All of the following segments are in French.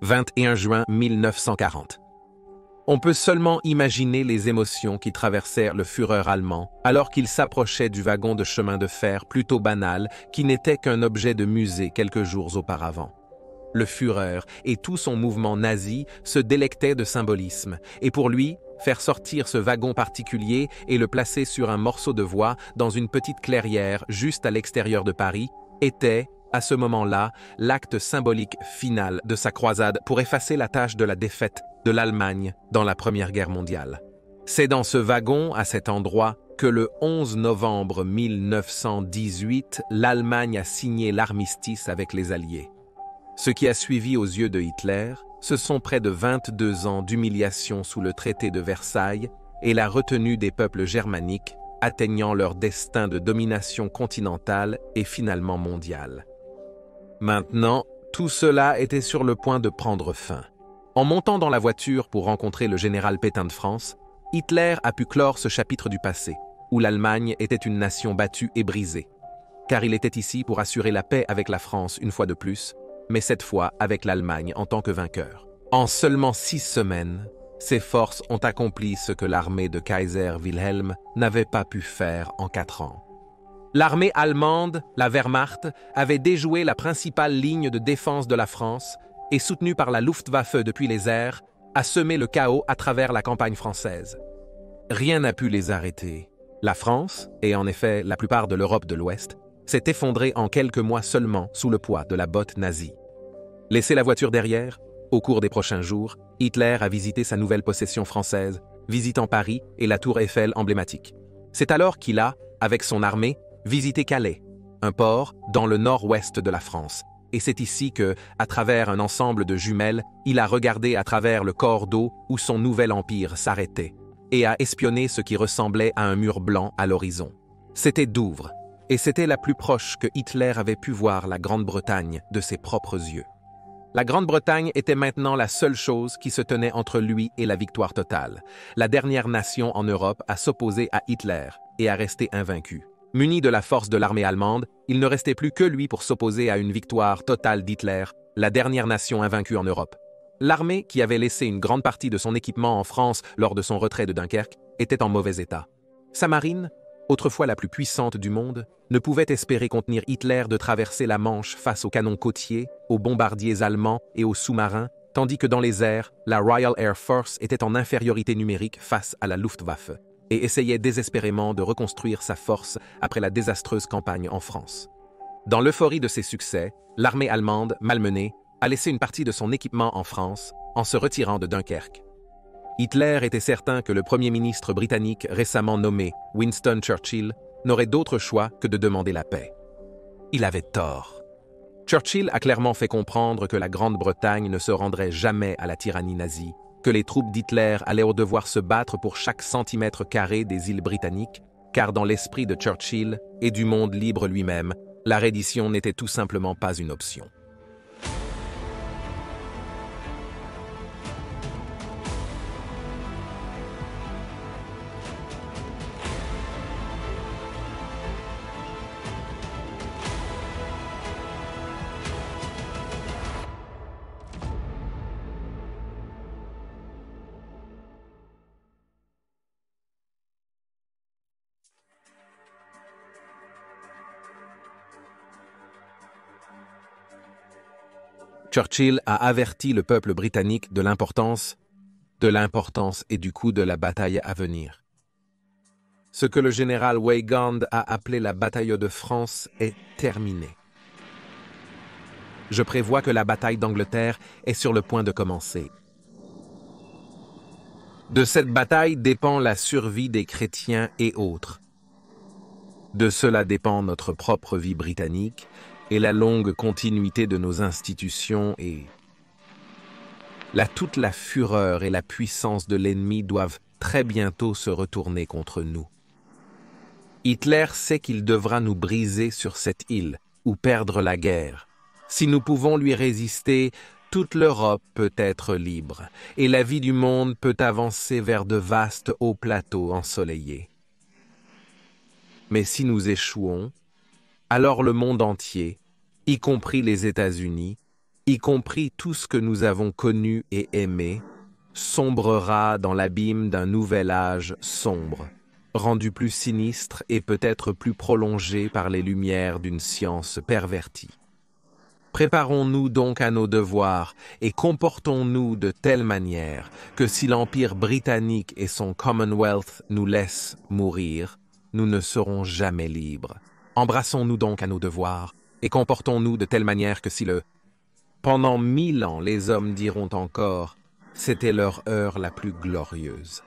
21 juin 1940. On peut seulement imaginer les émotions qui traversèrent le Führer allemand alors qu'il s'approchait du wagon de chemin de fer plutôt banal qui n'était qu'un objet de musée quelques jours auparavant. Le Führer et tout son mouvement nazi se délectaient de symbolisme, et pour lui, faire sortir ce wagon particulier et le placer sur un morceau de voie dans une petite clairière juste à l'extérieur de Paris était, à ce moment-là, l'acte symbolique final de sa croisade pour effacer la tâche de la défaite de l'Allemagne dans la Première Guerre mondiale. C'est dans ce wagon, à cet endroit, que le 11 novembre 1918, l'Allemagne a signé l'armistice avec les Alliés. Ce qui a suivi aux yeux de Hitler, ce sont près de 22 ans d'humiliation sous le traité de Versailles et la retenue des peuples germaniques atteignant leur destin de domination continentale et finalement mondiale. Maintenant, tout cela était sur le point de prendre fin. En montant dans la voiture pour rencontrer le général Pétain de France, Hitler a pu clore ce chapitre du passé, où l'Allemagne était une nation battue et brisée. Car il était ici pour assurer la paix avec la France une fois de plus, mais cette fois avec l'Allemagne en tant que vainqueur. En seulement 6 semaines, ses forces ont accompli ce que l'armée de Kaiser Wilhelm n'avait pas pu faire en 4 ans. L'armée allemande, la Wehrmacht, avait déjoué la principale ligne de défense de la France et, soutenue par la Luftwaffe depuis les airs, a semé le chaos à travers la campagne française. Rien n'a pu les arrêter. La France, et en effet la plupart de l'Europe de l'Ouest, s'est effondrée en quelques mois seulement sous le poids de la botte nazie. Laissé la voiture derrière, au cours des prochains jours, Hitler a visité sa nouvelle possession française, visitant Paris et la tour Eiffel emblématique. C'est alors qu'il a, avec son armée, visité Calais, un port dans le nord-ouest de la France. Et c'est ici que, à travers un ensemble de jumelles, il a regardé à travers le corps d'eau où son nouvel empire s'arrêtait, et a espionné ce qui ressemblait à un mur blanc à l'horizon. C'était Douvres, et c'était la plus proche que Hitler avait pu voir la Grande-Bretagne de ses propres yeux. La Grande-Bretagne était maintenant la seule chose qui se tenait entre lui et la victoire totale, la dernière nation en Europe à s'opposer à Hitler et à rester invaincu. Muni de la force de l'armée allemande, il ne restait plus que lui pour s'opposer à une victoire totale d'Hitler, la dernière nation invaincue en Europe. L'armée, qui avait laissé une grande partie de son équipement en France lors de son retrait de Dunkerque, était en mauvais état. Sa marine, autrefois la plus puissante du monde, ne pouvait espérer contenir Hitler de traverser la Manche face aux canons côtiers, aux bombardiers allemands et aux sous-marins, tandis que dans les airs, la Royal Air Force était en infériorité numérique face à la Luftwaffe et essayait désespérément de reconstruire sa force après la désastreuse campagne en France. Dans l'euphorie de ses succès, l'armée allemande, malmenée, a laissé une partie de son équipement en France en se retirant de Dunkerque. Hitler était certain que le Premier ministre britannique récemment nommé, Winston Churchill, n'aurait d'autre choix que de demander la paix. Il avait tort. Churchill a clairement fait comprendre que la Grande-Bretagne ne se rendrait jamais à la tyrannie nazie, que les troupes d'Hitler allaient devoir se battre pour chaque centimètre carré des îles britanniques, car dans l'esprit de Churchill et du monde libre lui-même, la reddition n'était tout simplement pas une option. Churchill a averti le peuple britannique de l'importance et du coup de la bataille à venir. Ce que le général Weygand a appelé la bataille de France est terminé. Je prévois que la bataille d'Angleterre est sur le point de commencer. De cette bataille dépend la survie des chrétiens et autres. De cela dépend notre propre vie britannique et la longue continuité de nos institutions et... toute la fureur et la puissance de l'ennemi doivent très bientôt se retourner contre nous. Hitler sait qu'il devra nous briser sur cette île ou perdre la guerre. Si nous pouvons lui résister, toute l'Europe peut être libre et la vie du monde peut avancer vers de vastes hauts plateaux ensoleillés. Mais si nous échouons, alors le monde entier, y compris les États-Unis, y compris tout ce que nous avons connu et aimé, sombrera dans l'abîme d'un nouvel âge sombre, rendu plus sinistre et peut-être plus prolongé par les lumières d'une science pervertie. Préparons-nous donc à nos devoirs et comportons-nous de telle manière que si l'Empire britannique et son Commonwealth nous laissent mourir, nous ne serons jamais libres. Embrassons-nous donc à nos devoirs et comportons-nous de telle manière que si pendant 1000 ans, les hommes diront encore « c'était leur heure la plus glorieuse ».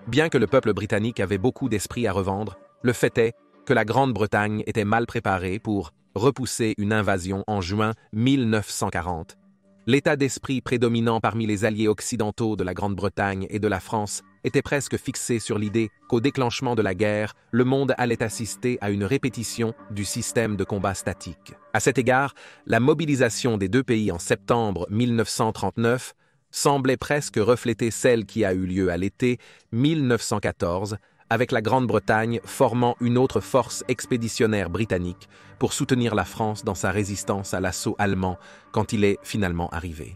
Bien que le peuple britannique avait beaucoup d'esprit à revendre, le fait est que la Grande-Bretagne était mal préparée pour repousser une invasion en juin 1940. L'état d'esprit prédominant parmi les alliés occidentaux de la Grande-Bretagne et de la France était presque fixé sur l'idée qu'au déclenchement de la guerre, le monde allait assister à une répétition du système de combat statique. À cet égard, la mobilisation des deux pays en septembre 1939 semblait presque refléter celle qui a eu lieu à l'été 1914, avec la Grande-Bretagne formant une autre force expéditionnaire britannique pour soutenir la France dans sa résistance à l'assaut allemand quand il est finalement arrivé.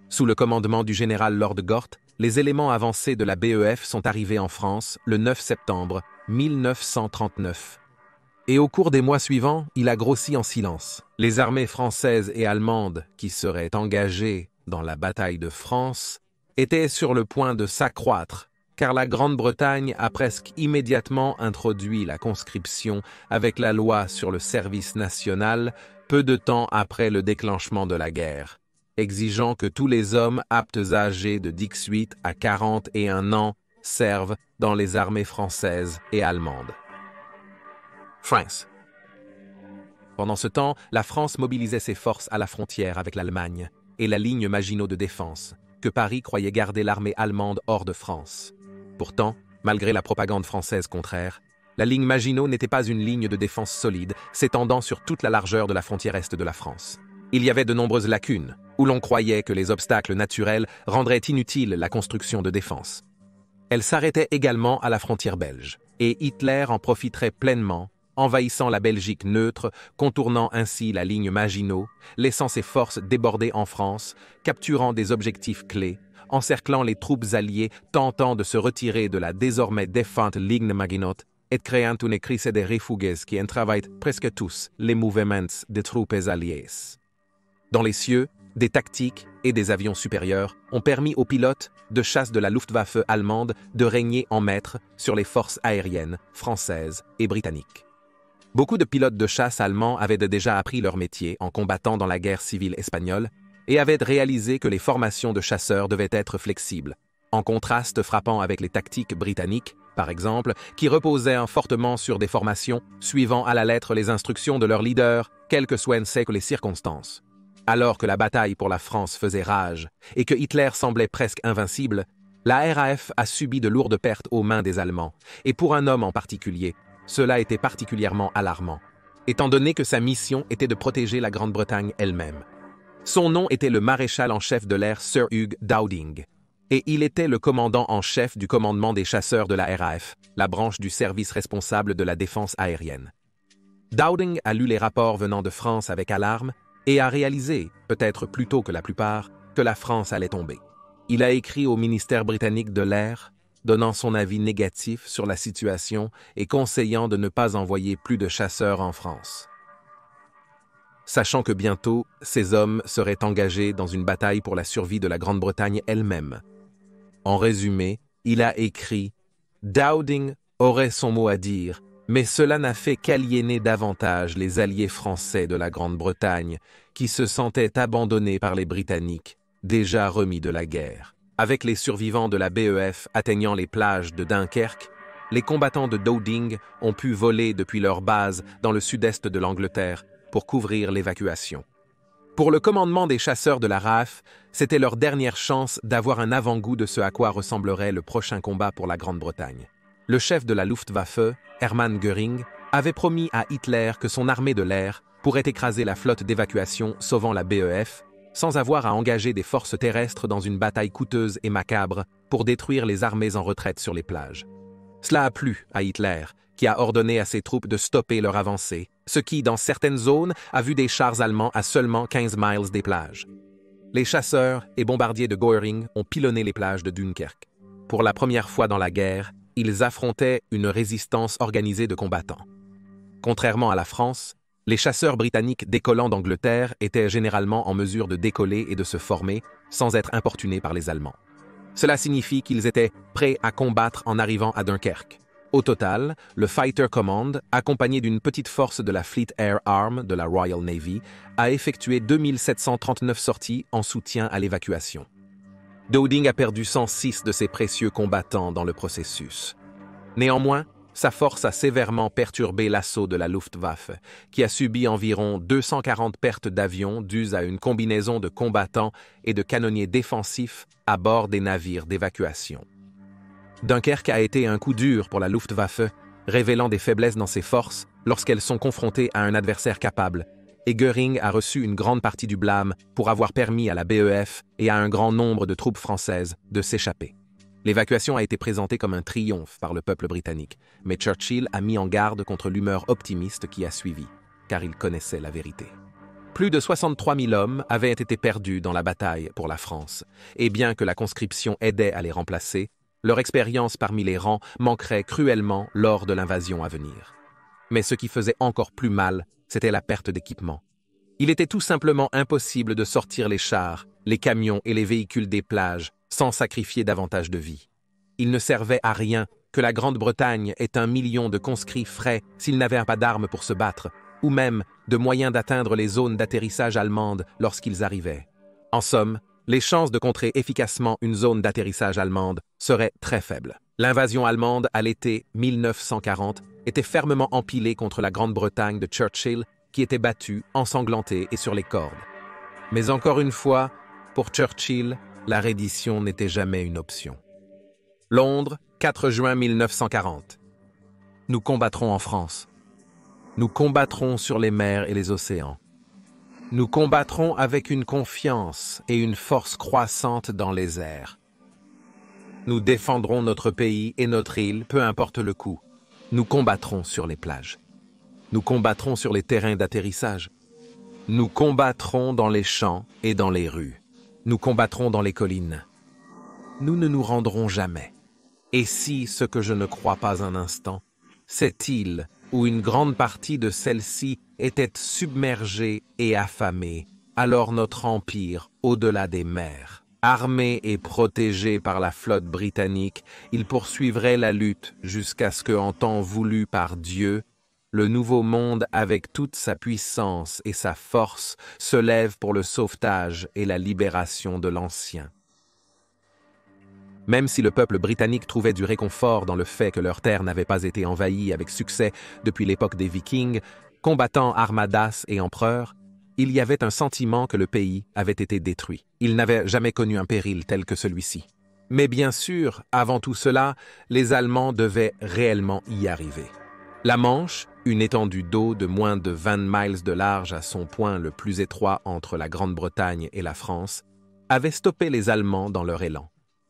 Sous le commandement du général Lord Gort, les éléments avancés de la BEF sont arrivés en France le 9 septembre 1939. Et au cours des mois suivants, il a grossi en silence. Les armées françaises et allemandes qui seraient engagées dans la bataille de France étaient sur le point de s'accroître, car la Grande-Bretagne a presque immédiatement introduit la conscription avec la loi sur le service national peu de temps après le déclenchement de la guerre, exigeant que tous les hommes aptes âgés de 18 à 41 ans servent dans les armées françaises et allemandes. France. Pendant ce temps, la France mobilisait ses forces à la frontière avec l'Allemagne et la ligne Maginot de défense, que Paris croyait garder l'armée allemande hors de France. Pourtant, malgré la propagande française contraire, la ligne Maginot n'était pas une ligne de défense solide, s'étendant sur toute la largeur de la frontière est de la France. Il y avait de nombreuses lacunes, où l'on croyait que les obstacles naturels rendraient inutile la construction de défense. Elle s'arrêtait également à la frontière belge, et Hitler en profiterait pleinement, envahissant la Belgique neutre, contournant ainsi la ligne Maginot, laissant ses forces déborder en France, capturant des objectifs clés, encerclant les troupes alliées, tentant de se retirer de la désormais défunte ligne Maginot, et créant une crise de refuges qui entravait presque tous les mouvements des troupes alliées. Dans les cieux, des tactiques et des avions supérieurs ont permis aux pilotes de chasse de la Luftwaffe allemande de régner en maître sur les forces aériennes françaises et britanniques. Beaucoup de pilotes de chasse allemands avaient déjà appris leur métier en combattant dans la guerre civile espagnole et avaient réalisé que les formations de chasseurs devaient être flexibles, en contraste frappant avec les tactiques britanniques, par exemple, qui reposaient fortement sur des formations suivant à la lettre les instructions de leur leader, quelles que soient les circonstances. Alors que la bataille pour la France faisait rage et que Hitler semblait presque invincible, la RAF a subi de lourdes pertes aux mains des Allemands, et pour un homme en particulier, cela était particulièrement alarmant, étant donné que sa mission était de protéger la Grande-Bretagne elle-même. Son nom était le maréchal en chef de l'air Sir Hugh Dowding, et il était le commandant en chef du commandement des chasseurs de la RAF, la branche du service responsable de la défense aérienne. Dowding a lu les rapports venant de France avec alarme et a réalisé, peut-être plus tôt que la plupart, que la France allait tomber. Il a écrit au ministère britannique de l'air, donnant son avis négatif sur la situation et conseillant de ne pas envoyer plus de chasseurs en France. Sachant que bientôt, ces hommes seraient engagés dans une bataille pour la survie de la Grande-Bretagne elle-même. En résumé, il a écrit « Dowding aurait son mot à dire, mais cela n'a fait qu'aliéner davantage les alliés français de la Grande-Bretagne qui se sentaient abandonnés par les Britanniques, déjà remis de la guerre. » Avec les survivants de la BEF atteignant les plages de Dunkerque, les combattants de Dowding ont pu voler depuis leur base dans le sud-est de l'Angleterre pour couvrir l'évacuation. Pour le commandement des chasseurs de la RAF, c'était leur dernière chance d'avoir un avant-goût de ce à quoi ressemblerait le prochain combat pour la Grande-Bretagne. Le chef de la Luftwaffe, Hermann Göring, avait promis à Hitler que son armée de l'air pourrait écraser la flotte d'évacuation sauvant la BEF, sans avoir à engager des forces terrestres dans une bataille coûteuse et macabre pour détruire les armées en retraite sur les plages. Cela a plu à Hitler, qui a ordonné à ses troupes de stopper leur avancée, ce qui, dans certaines zones, a vu des chars allemands à seulement 15 miles des plages. Les chasseurs et bombardiers de Göring ont pilonné les plages de Dunkerque. Pour la première fois dans la guerre, ils affrontaient une résistance organisée de combattants. Contrairement à la France, les chasseurs britanniques décollant d'Angleterre étaient généralement en mesure de décoller et de se former sans être importunés par les Allemands. Cela signifie qu'ils étaient prêts à combattre en arrivant à Dunkerque. Au total, le Fighter Command, accompagné d'une petite force de la Fleet Air Arm de la Royal Navy, a effectué 2739 sorties en soutien à l'évacuation. Dowding a perdu 106 de ses précieux combattants dans le processus. Néanmoins, sa force a sévèrement perturbé l'assaut de la Luftwaffe, qui a subi environ 240 pertes d'avions dues à une combinaison de combattants et de canonniers défensifs à bord des navires d'évacuation. Dunkerque a été un coup dur pour la Luftwaffe, révélant des faiblesses dans ses forces lorsqu'elles sont confrontées à un adversaire capable, et Göring a reçu une grande partie du blâme pour avoir permis à la BEF et à un grand nombre de troupes françaises de s'échapper. L'évacuation a été présentée comme un triomphe par le peuple britannique, mais Churchill a mis en garde contre l'humeur optimiste qui a suivi, car il connaissait la vérité. Plus de 63 000 hommes avaient été perdus dans la bataille pour la France, et bien que la conscription aidait à les remplacer, leur expérience parmi les rangs manquerait cruellement lors de l'invasion à venir. Mais ce qui faisait encore plus mal, c'était la perte d'équipement. Il était tout simplement impossible de sortir les chars, les camions et les véhicules des plages sans sacrifier davantage de vies. Il ne servait à rien que la Grande-Bretagne ait 1 million de conscrits frais s'ils n'avaient pas d'armes pour se battre, ou même de moyens d'atteindre les zones d'atterrissage allemandes lorsqu'ils arrivaient. En somme, les chances de contrer efficacement une zone d'atterrissage allemande seraient très faibles. L'invasion allemande à l'été 1940 était fermement empilée contre la Grande-Bretagne de Churchill, qui était battue, ensanglantée et sur les cordes. Mais encore une fois, pour Churchill, la reddition n'était jamais une option. Londres, 4 juin 1940. Nous combattrons en France. Nous combattrons sur les mers et les océans. Nous combattrons avec une confiance et une force croissante dans les airs. Nous défendrons notre pays et notre île, peu importe le coût. Nous combattrons sur les plages. Nous combattrons sur les terrains d'atterrissage. Nous combattrons dans les champs et dans les rues. Nous combattrons dans les collines. Nous ne nous rendrons jamais. Et si, ce que je ne crois pas un instant, cette île, où une grande partie de celle-ci était submergée et affamée, alors notre empire, au-delà des mers, armé et protégé par la flotte britannique, il poursuivrait la lutte jusqu'à ce que, en temps voulu par Dieu, le nouveau monde, avec toute sa puissance et sa force, se lève pour le sauvetage et la libération de l'ancien. Même si le peuple britannique trouvait du réconfort dans le fait que leurs terres n'avaient pas été envahies avec succès depuis l'époque des Vikings, combattant armadas et empereurs, il y avait un sentiment que le pays avait été détruit. Il n'avait jamais connu un péril tel que celui-ci. Mais bien sûr, avant tout cela, les Allemands devaient réellement y arriver. La Manche, une étendue d'eau de moins de 20 miles de large à son point le plus étroit entre la Grande-Bretagne et la France, avait stoppé les Allemands dans leur élan.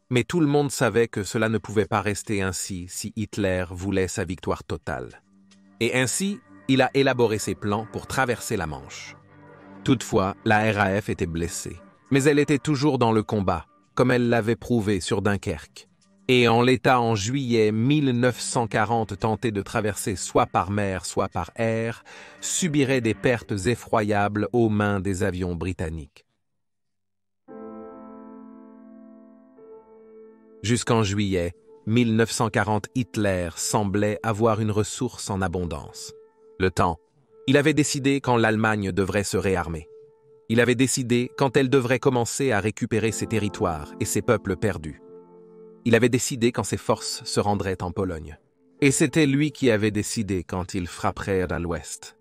Mais tout le monde savait que cela ne pouvait pas rester ainsi si Hitler voulait sa victoire totale. Et ainsi, il a élaboré ses plans pour traverser la Manche. Toutefois, la RAF était blessée, mais elle était toujours dans le combat, comme elle l'avait prouvé sur Dunkerque. Et en l'état en juillet 1940 tenter de traverser soit par mer, soit par air, subirait des pertes effroyables aux mains des avions britanniques. Jusqu'en juillet 1940, Hitler semblait avoir une ressource en abondance. Le temps. Il avait décidé quand l'Allemagne devrait se réarmer. Il avait décidé quand elle devrait commencer à récupérer ses territoires et ses peuples perdus. Il avait décidé quand ses forces se rendraient en Pologne. Et c'était lui qui avait décidé quand il frapperait à l'ouest.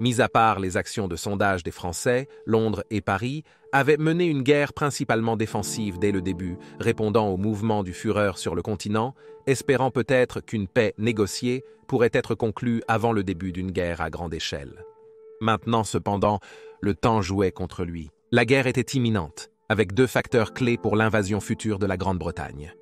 Mis à part les actions de sondage des Français, Londres et Paris avaient mené une guerre principalement défensive dès le début, répondant au mouvement du Führer sur le continent, espérant peut-être qu'une paix négociée pourrait être conclue avant le début d'une guerre à grande échelle. Maintenant, cependant, le temps jouait contre lui. La guerre était imminente, avec 2 facteurs clés pour l'invasion future de la Grande-Bretagne.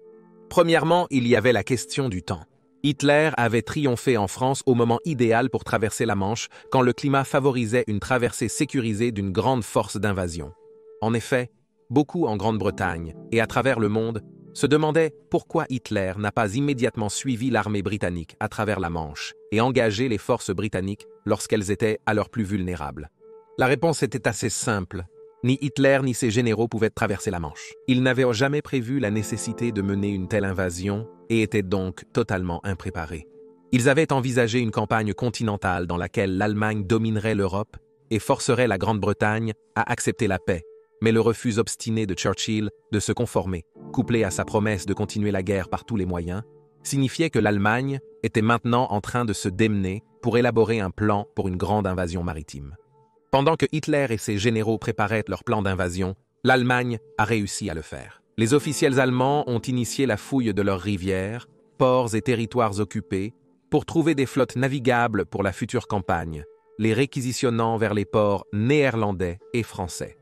Premièrement, il y avait la question du temps. Hitler avait triomphé en France au moment idéal pour traverser la Manche, quand le climat favorisait une traversée sécurisée d'une grande force d'invasion. En effet, beaucoup en Grande-Bretagne et à travers le monde se demandaient pourquoi Hitler n'a pas immédiatement suivi l'armée britannique à travers la Manche et engagé les forces britanniques lorsqu'elles étaient à leur plus vulnérables. La réponse était assez simple. Ni Hitler ni ses généraux pouvaient traverser la Manche. Ils n'avaient jamais prévu la nécessité de mener une telle invasion et étaient donc totalement impréparés. Ils avaient envisagé une campagne continentale dans laquelle l'Allemagne dominerait l'Europe et forcerait la Grande-Bretagne à accepter la paix, mais le refus obstiné de Churchill de se conformer, couplé à sa promesse de continuer la guerre par tous les moyens, signifiait que l'Allemagne était maintenant en train de se démener pour élaborer un plan pour une grande invasion maritime. Pendant que Hitler et ses généraux préparaient leur plan d'invasion, l'Allemagne a réussi à le faire. Les officiels allemands ont initié la fouille de leurs rivières, ports et territoires occupés pour trouver des flottes navigables pour la future campagne, les réquisitionnant vers les ports néerlandais et français.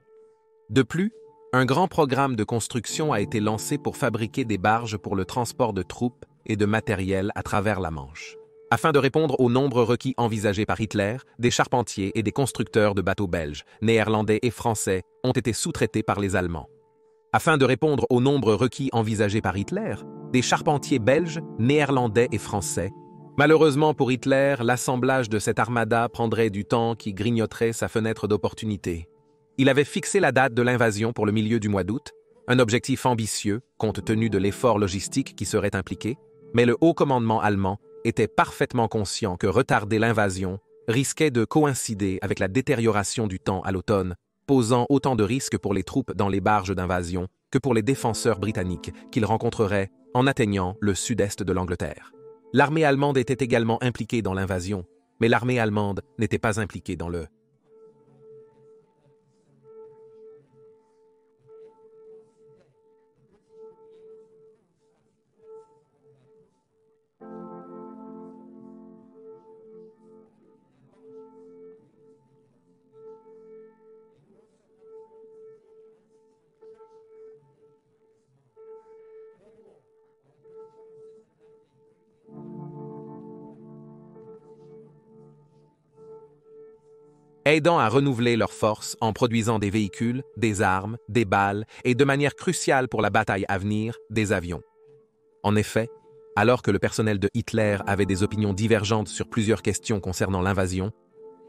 De plus, un grand programme de construction a été lancé pour fabriquer des barges pour le transport de troupes et de matériel à travers la Manche. Afin de répondre aux nombreux requis envisagés par Hitler, des charpentiers et des constructeurs de bateaux belges, néerlandais et français ont été sous-traités par les Allemands. Afin de répondre aux nombreux requis envisagés par Hitler, des charpentiers belges, néerlandais et français. Malheureusement pour Hitler, l'assemblage de cette armada prendrait du temps qui grignoterait sa fenêtre d'opportunité. Il avait fixé la date de l'invasion pour le milieu du mois d'août, un objectif ambitieux compte tenu de l'effort logistique qui serait impliqué, mais le haut commandement allemand était parfaitement conscient que retarder l'invasion risquait de coïncider avec la détérioration du temps à l'automne, posant autant de risques pour les troupes dans les barges d'invasion que pour les défenseurs britanniques qu'ils rencontreraient en atteignant le sud-est de l'Angleterre. L'armée allemande était également impliquée dans l'invasion, mais l'armée allemande n'était pas impliquée dans le aidant à renouveler leurs forces en produisant des véhicules, des armes, des balles et, de manière cruciale pour la bataille à venir, des avions. En effet, alors que le personnel de Hitler avait des opinions divergentes sur plusieurs questions concernant l'invasion,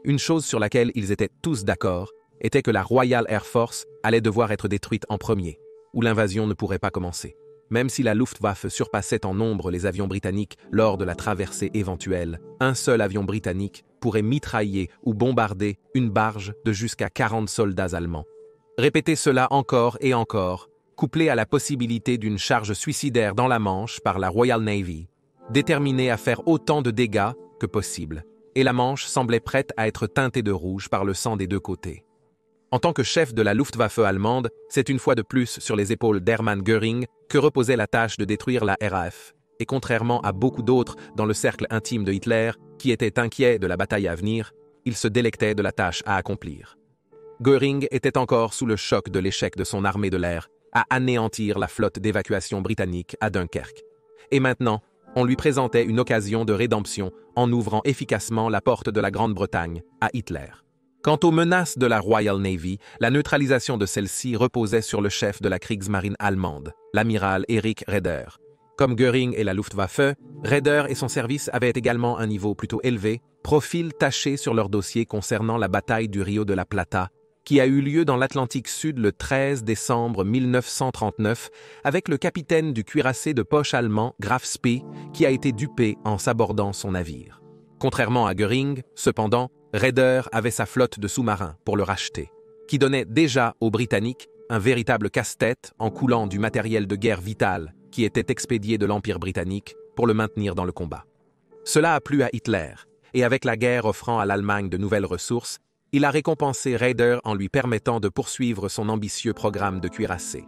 une chose sur laquelle ils étaient tous d'accord était que la Royal Air Force allait devoir être détruite en premier, ou l'invasion ne pourrait pas commencer. Même si la Luftwaffe surpassait en nombre les avions britanniques lors de la traversée éventuelle, un seul avion britannique pourrait mitrailler ou bombarder une barge de jusqu'à 40 soldats allemands. Répéter cela encore et encore, couplé à la possibilité d'une charge suicidaire dans la Manche par la Royal Navy, déterminée à faire autant de dégâts que possible, et la Manche semblait prête à être teintée de rouge par le sang des deux côtés. En tant que chef de la Luftwaffe allemande, c'est une fois de plus sur les épaules d'Hermann Göring que reposait la tâche de détruire la RAF, et contrairement à beaucoup d'autres dans le cercle intime de Hitler, qui étaient inquiets de la bataille à venir, il se délectait de la tâche à accomplir. Göring était encore sous le choc de l'échec de son armée de l'air à anéantir la flotte d'évacuation britannique à Dunkerque. Et maintenant, on lui présentait une occasion de rédemption en ouvrant efficacement la porte de la Grande-Bretagne à Hitler. Quant aux menaces de la Royal Navy, la neutralisation de celle-ci reposait sur le chef de la Kriegsmarine allemande, l'amiral Erich Raeder. Comme Göring et la Luftwaffe, Raeder et son service avaient également un niveau plutôt élevé, profil taché sur leur dossier concernant la bataille du Rio de la Plata, qui a eu lieu dans l'Atlantique Sud le 13 décembre 1939 avec le capitaine du cuirassé de poche allemand Graf Spee qui a été dupé en sabordant son navire. Contrairement à Göring, cependant, Raeder avait sa flotte de sous-marins pour le racheter, qui donnait déjà aux Britanniques un véritable casse-tête en coulant du matériel de guerre vital qui était expédié de l'Empire britannique pour le maintenir dans le combat. Cela a plu à Hitler, et avec la guerre offrant à l'Allemagne de nouvelles ressources, il a récompensé Raeder en lui permettant de poursuivre son ambitieux programme de cuirassés.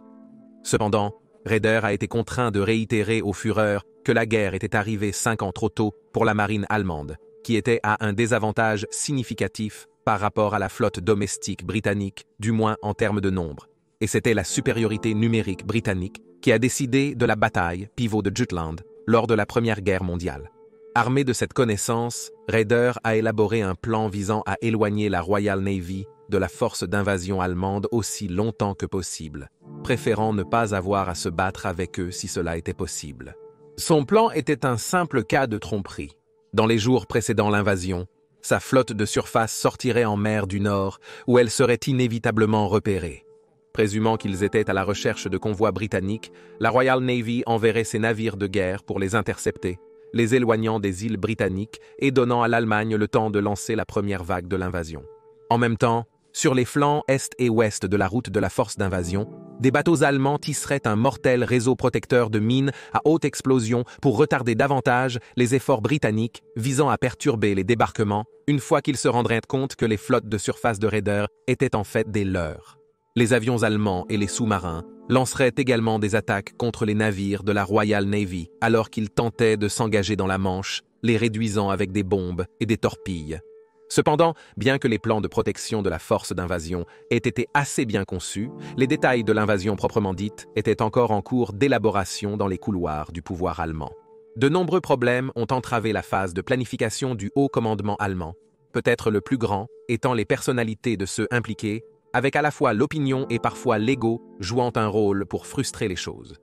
Cependant, Raeder a été contraint de réitérer au Führer que la guerre était arrivée 5 ans trop tôt pour la marine allemande, qui était à un désavantage significatif par rapport à la flotte domestique britannique, du moins en termes de nombre. Et c'était la supériorité numérique britannique qui a décidé de la bataille pivot de Jutland lors de la Première Guerre mondiale. Armé de cette connaissance, Raeder a élaboré un plan visant à éloigner la Royal Navy de la force d'invasion allemande aussi longtemps que possible, préférant ne pas avoir à se battre avec eux si cela était possible. Son plan était un simple cas de tromperie. Dans les jours précédant l'invasion, sa flotte de surface sortirait en mer du Nord, où elle serait inévitablement repérée. Présumant qu'ils étaient à la recherche de convois britanniques, la Royal Navy enverrait ses navires de guerre pour les intercepter, les éloignant des îles britanniques et donnant à l'Allemagne le temps de lancer la première vague de l'invasion. En même temps, sur les flancs est et ouest de la route de la force d'invasion, des bateaux allemands tisseraient un mortel réseau protecteur de mines à haute explosion pour retarder davantage les efforts britanniques visant à perturber les débarquements une fois qu'ils se rendraient compte que les flottes de surface de Raeder étaient en fait des leurs. Les avions allemands et les sous-marins lanceraient également des attaques contre les navires de la Royal Navy alors qu'ils tentaient de s'engager dans la Manche, les réduisant avec des bombes et des torpilles. Cependant, bien que les plans de protection de la force d'invasion aient été assez bien conçus, les détails de l'invasion proprement dite étaient encore en cours d'élaboration dans les couloirs du pouvoir allemand. De nombreux problèmes ont entravé la phase de planification du haut commandement allemand, peut-être le plus grand étant les personnalités de ceux impliqués, avec à la fois l'opinion et parfois l'ego jouant un rôle pour frustrer les choses.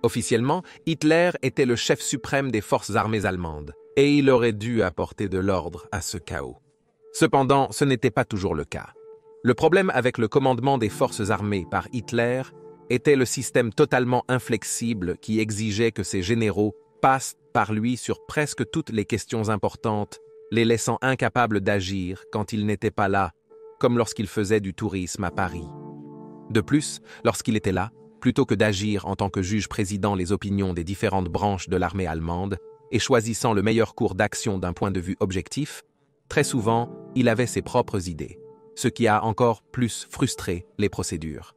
Officiellement, Hitler était le chef suprême des forces armées allemandes, et il aurait dû apporter de l'ordre à ce chaos. Cependant, ce n'était pas toujours le cas. Le problème avec le commandement des forces armées par Hitler était le système totalement inflexible qui exigeait que ses généraux passent par lui sur presque toutes les questions importantes, les laissant incapables d'agir quand il n'était pas là, comme lorsqu'il faisait du tourisme à Paris. De plus, lorsqu'il était là, plutôt que d'agir en tant que juge-président les opinions des différentes branches de l'armée allemande et choisissant le meilleur cours d'action d'un point de vue objectif, très souvent, il avait ses propres idées, ce qui a encore plus frustré les procédures.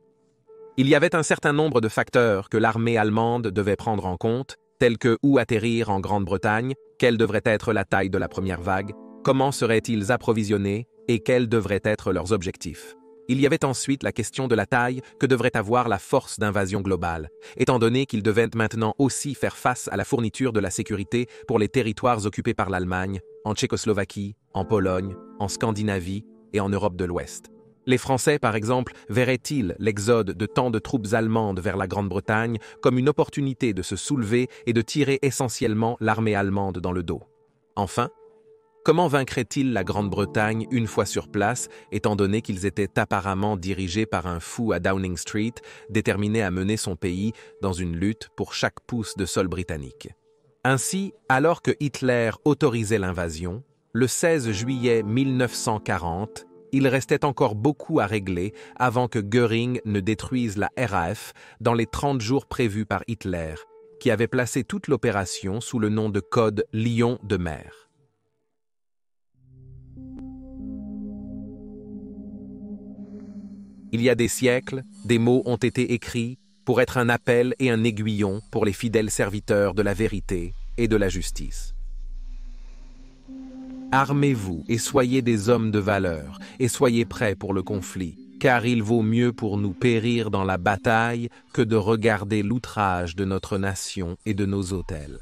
Il y avait un certain nombre de facteurs que l'armée allemande devait prendre en compte, tels que où atterrir en Grande-Bretagne, quelle devrait être la taille de la première vague, comment seraient-ils approvisionnés et quels devraient être leurs objectifs. Il y avait ensuite la question de la taille que devrait avoir la force d'invasion globale, étant donné qu'ils devaient maintenant aussi faire face à la fourniture de la sécurité pour les territoires occupés par l'Allemagne, en Tchécoslovaquie, en Pologne, en Scandinavie et en Europe de l'Ouest. Les Français, par exemple, verraient-ils l'exode de tant de troupes allemandes vers la Grande-Bretagne comme une opportunité de se soulever et de tirer essentiellement l'armée allemande dans le dos? Enfin, comment vaincraient-ils la Grande-Bretagne une fois sur place, étant donné qu'ils étaient apparemment dirigés par un fou à Downing Street, déterminé à mener son pays dans une lutte pour chaque pouce de sol britannique? Ainsi, alors que Hitler autorisait l'invasion, le 16 juillet 1940, il restait encore beaucoup à régler avant que Göring ne détruise la RAF dans les 30 jours prévus par Hitler, qui avait placé toute l'opération sous le nom de code Lion de mer. Il y a des siècles, des mots ont été écrits pour être un appel et un aiguillon pour les fidèles serviteurs de la vérité et de la justice. Armez-vous et soyez des hommes de valeur, et soyez prêts pour le conflit, car il vaut mieux pour nous périr dans la bataille que de regarder l'outrage de notre nation et de nos autels.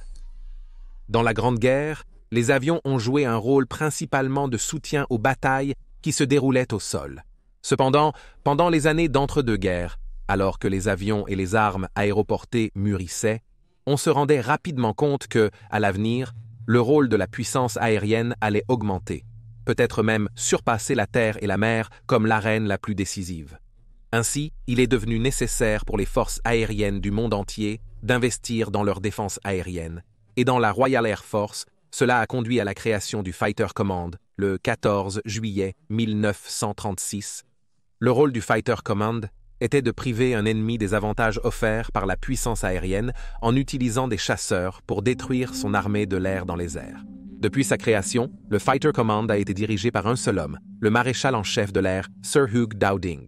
Dans la Grande Guerre, les avions ont joué un rôle principalement de soutien aux batailles qui se déroulaient au sol. Cependant, pendant les années d'entre-deux-guerres, alors que les avions et les armes aéroportées mûrissaient, on se rendait rapidement compte que, à l'avenir, le rôle de la puissance aérienne allait augmenter, peut-être même surpasser la terre et la mer comme l'arène la plus décisive. Ainsi, il est devenu nécessaire pour les forces aériennes du monde entier d'investir dans leur défense aérienne, et dans la Royal Air Force, cela a conduit à la création du Fighter Command le 14 juillet 1936. Le rôle du Fighter Command était de priver un ennemi des avantages offerts par la puissance aérienne en utilisant des chasseurs pour détruire son armée de l'air dans les airs. Depuis sa création, le Fighter Command a été dirigé par un seul homme, le maréchal en chef de l'air Sir Hugh Dowding.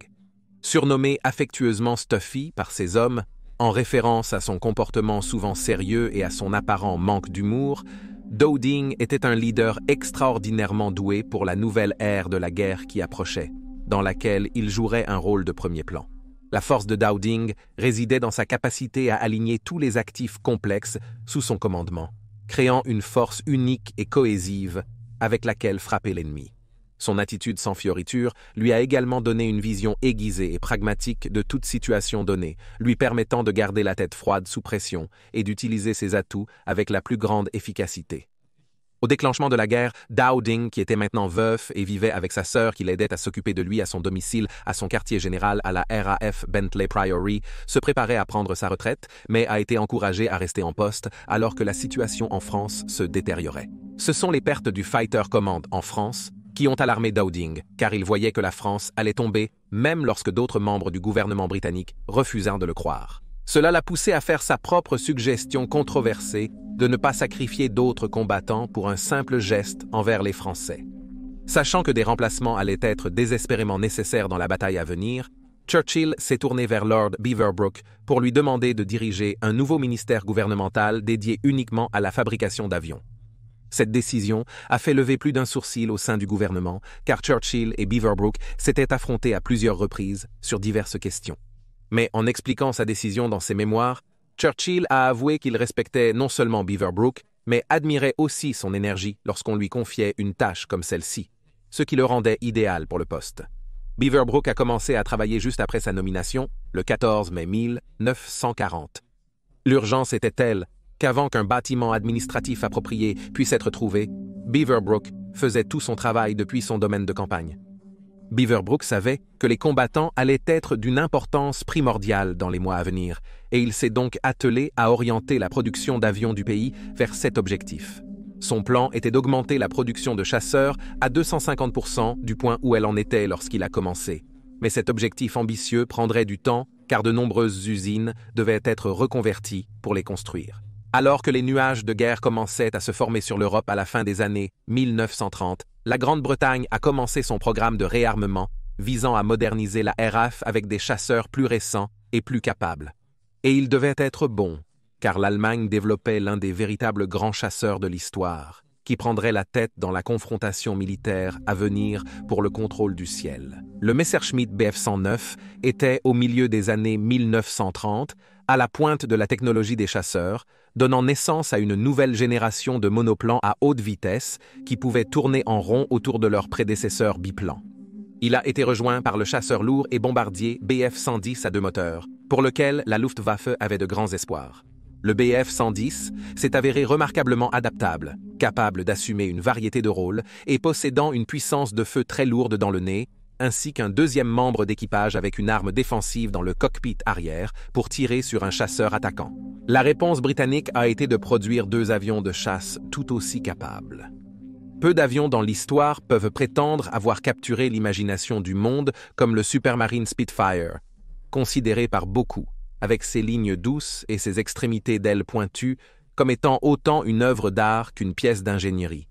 Surnommé affectueusement Stuffy par ses hommes, en référence à son comportement souvent sérieux et à son apparent manque d'humour, Dowding était un leader extraordinairement doué pour la nouvelle ère de la guerre qui approchait, dans laquelle il jouerait un rôle de premier plan. La force de Dowding résidait dans sa capacité à aligner tous les actifs complexes sous son commandement, créant une force unique et cohésive avec laquelle frapper l'ennemi. Son attitude sans fioriture lui a également donné une vision aiguisée et pragmatique de toute situation donnée, lui permettant de garder la tête froide sous pression et d'utiliser ses atouts avec la plus grande efficacité. Au déclenchement de la guerre, Dowding, qui était maintenant veuf et vivait avec sa sœur qui l'aidait à s'occuper de lui à son domicile à son quartier général à la RAF Bentley Priory, se préparait à prendre sa retraite, mais a été encouragé à rester en poste alors que la situation en France se détériorait. Ce sont les pertes du Fighter Command en France qui ont alarmé Dowding, car il voyait que la France allait tomber, même lorsque d'autres membres du gouvernement britannique refusèrent de le croire. Cela l'a poussé à faire sa propre suggestion controversée de ne pas sacrifier d'autres combattants pour un simple geste envers les Français. Sachant que des remplacements allaient être désespérément nécessaires dans la bataille à venir, Churchill s'est tourné vers Lord Beaverbrook pour lui demander de diriger un nouveau ministère gouvernemental dédié uniquement à la fabrication d'avions. Cette décision a fait lever plus d'un sourcil au sein du gouvernement, car Churchill et Beaverbrook s'étaient affrontés à plusieurs reprises sur diverses questions. Mais en expliquant sa décision dans ses mémoires, Churchill a avoué qu'il respectait non seulement Beaverbrook, mais admirait aussi son énergie lorsqu'on lui confiait une tâche comme celle-ci, ce qui le rendait idéal pour le poste. Beaverbrook a commencé à travailler juste après sa nomination, le 14 mai 1940. L'urgence était telle qu'avant qu'un bâtiment administratif approprié puisse être trouvé, Beaverbrook faisait tout son travail depuis son domaine de campagne. Beaverbrook savait que les combattants allaient être d'une importance primordiale dans les mois à venir, et il s'est donc attelé à orienter la production d'avions du pays vers cet objectif. Son plan était d'augmenter la production de chasseurs à 250% du point où elle en était lorsqu'il a commencé. Mais cet objectif ambitieux prendrait du temps, car de nombreuses usines devaient être reconverties pour les construire. Alors que les nuages de guerre commençaient à se former sur l'Europe à la fin des années 1930, la Grande-Bretagne a commencé son programme de réarmement visant à moderniser la RAF avec des chasseurs plus récents et plus capables. Et il devait être bon, car l'Allemagne développait l'un des véritables grands chasseurs de l'histoire, qui prendrait la tête dans la confrontation militaire à venir pour le contrôle du ciel. Le Messerschmitt Bf 109 était, au milieu des années 1930, à la pointe de la technologie des chasseurs, donnant naissance à une nouvelle génération de monoplans à haute vitesse qui pouvaient tourner en rond autour de leurs prédécesseurs biplans. Il a été rejoint par le chasseur lourd et bombardier Bf 110 à deux moteurs, pour lequel la Luftwaffe avait de grands espoirs. Le Bf 110 s'est avéré remarquablement adaptable, capable d'assumer une variété de rôles et possédant une puissance de feu très lourde dans le nez, ainsi qu'un deuxième membre d'équipage avec une arme défensive dans le cockpit arrière pour tirer sur un chasseur attaquant. La réponse britannique a été de produire deux avions de chasse tout aussi capables. Peu d'avions dans l'histoire peuvent prétendre avoir capturé l'imagination du monde comme le Supermarine Spitfire, considéré par beaucoup, avec ses lignes douces et ses extrémités d'ailes pointues, comme étant autant une œuvre d'art qu'une pièce d'ingénierie.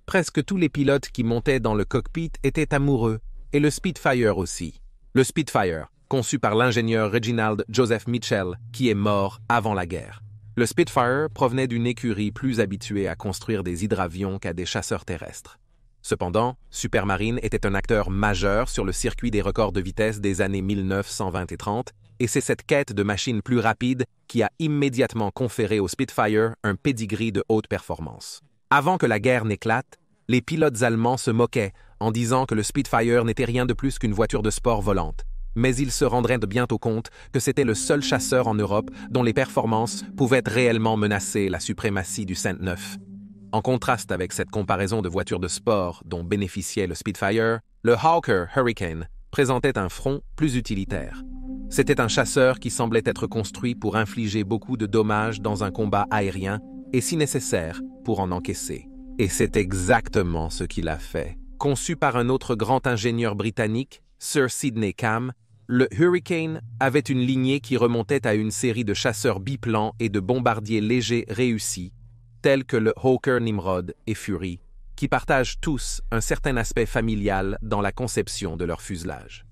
Presque tous les pilotes qui montaient dans le cockpit étaient amoureux, et le Spitfire aussi. Le Spitfire, conçu par l'ingénieur Reginald Joseph Mitchell, qui est mort avant la guerre. Le Spitfire provenait d'une écurie plus habituée à construire des hydravions qu'à des chasseurs terrestres. Cependant, Supermarine était un acteur majeur sur le circuit des records de vitesse des années 1920 et 30, et c'est cette quête de machines plus rapides qui a immédiatement conféré au Spitfire un pedigree de haute performance. Avant que la guerre n'éclate, les pilotes allemands se moquaient en disant que le Spitfire n'était rien de plus qu'une voiture de sport volante. Mais ils se rendraient bientôt compte que c'était le seul chasseur en Europe dont les performances pouvaient réellement menacer la suprématie du Cent-Neuf. En contraste avec cette comparaison de voitures de sport dont bénéficiait le Spitfire, le Hawker Hurricane présentait un front plus utilitaire. C'était un chasseur qui semblait être construit pour infliger beaucoup de dommages dans un combat aérien et, si nécessaire, pour en encaisser. Et c'est exactement ce qu'il a fait. Conçu par un autre grand ingénieur britannique, Sir Sidney Cam, le Hurricane avait une lignée qui remontait à une série de chasseurs biplans et de bombardiers légers réussis, tels que le Hawker Nimrod et Fury, qui partagent tous un certain aspect familial dans la conception de leur fuselage.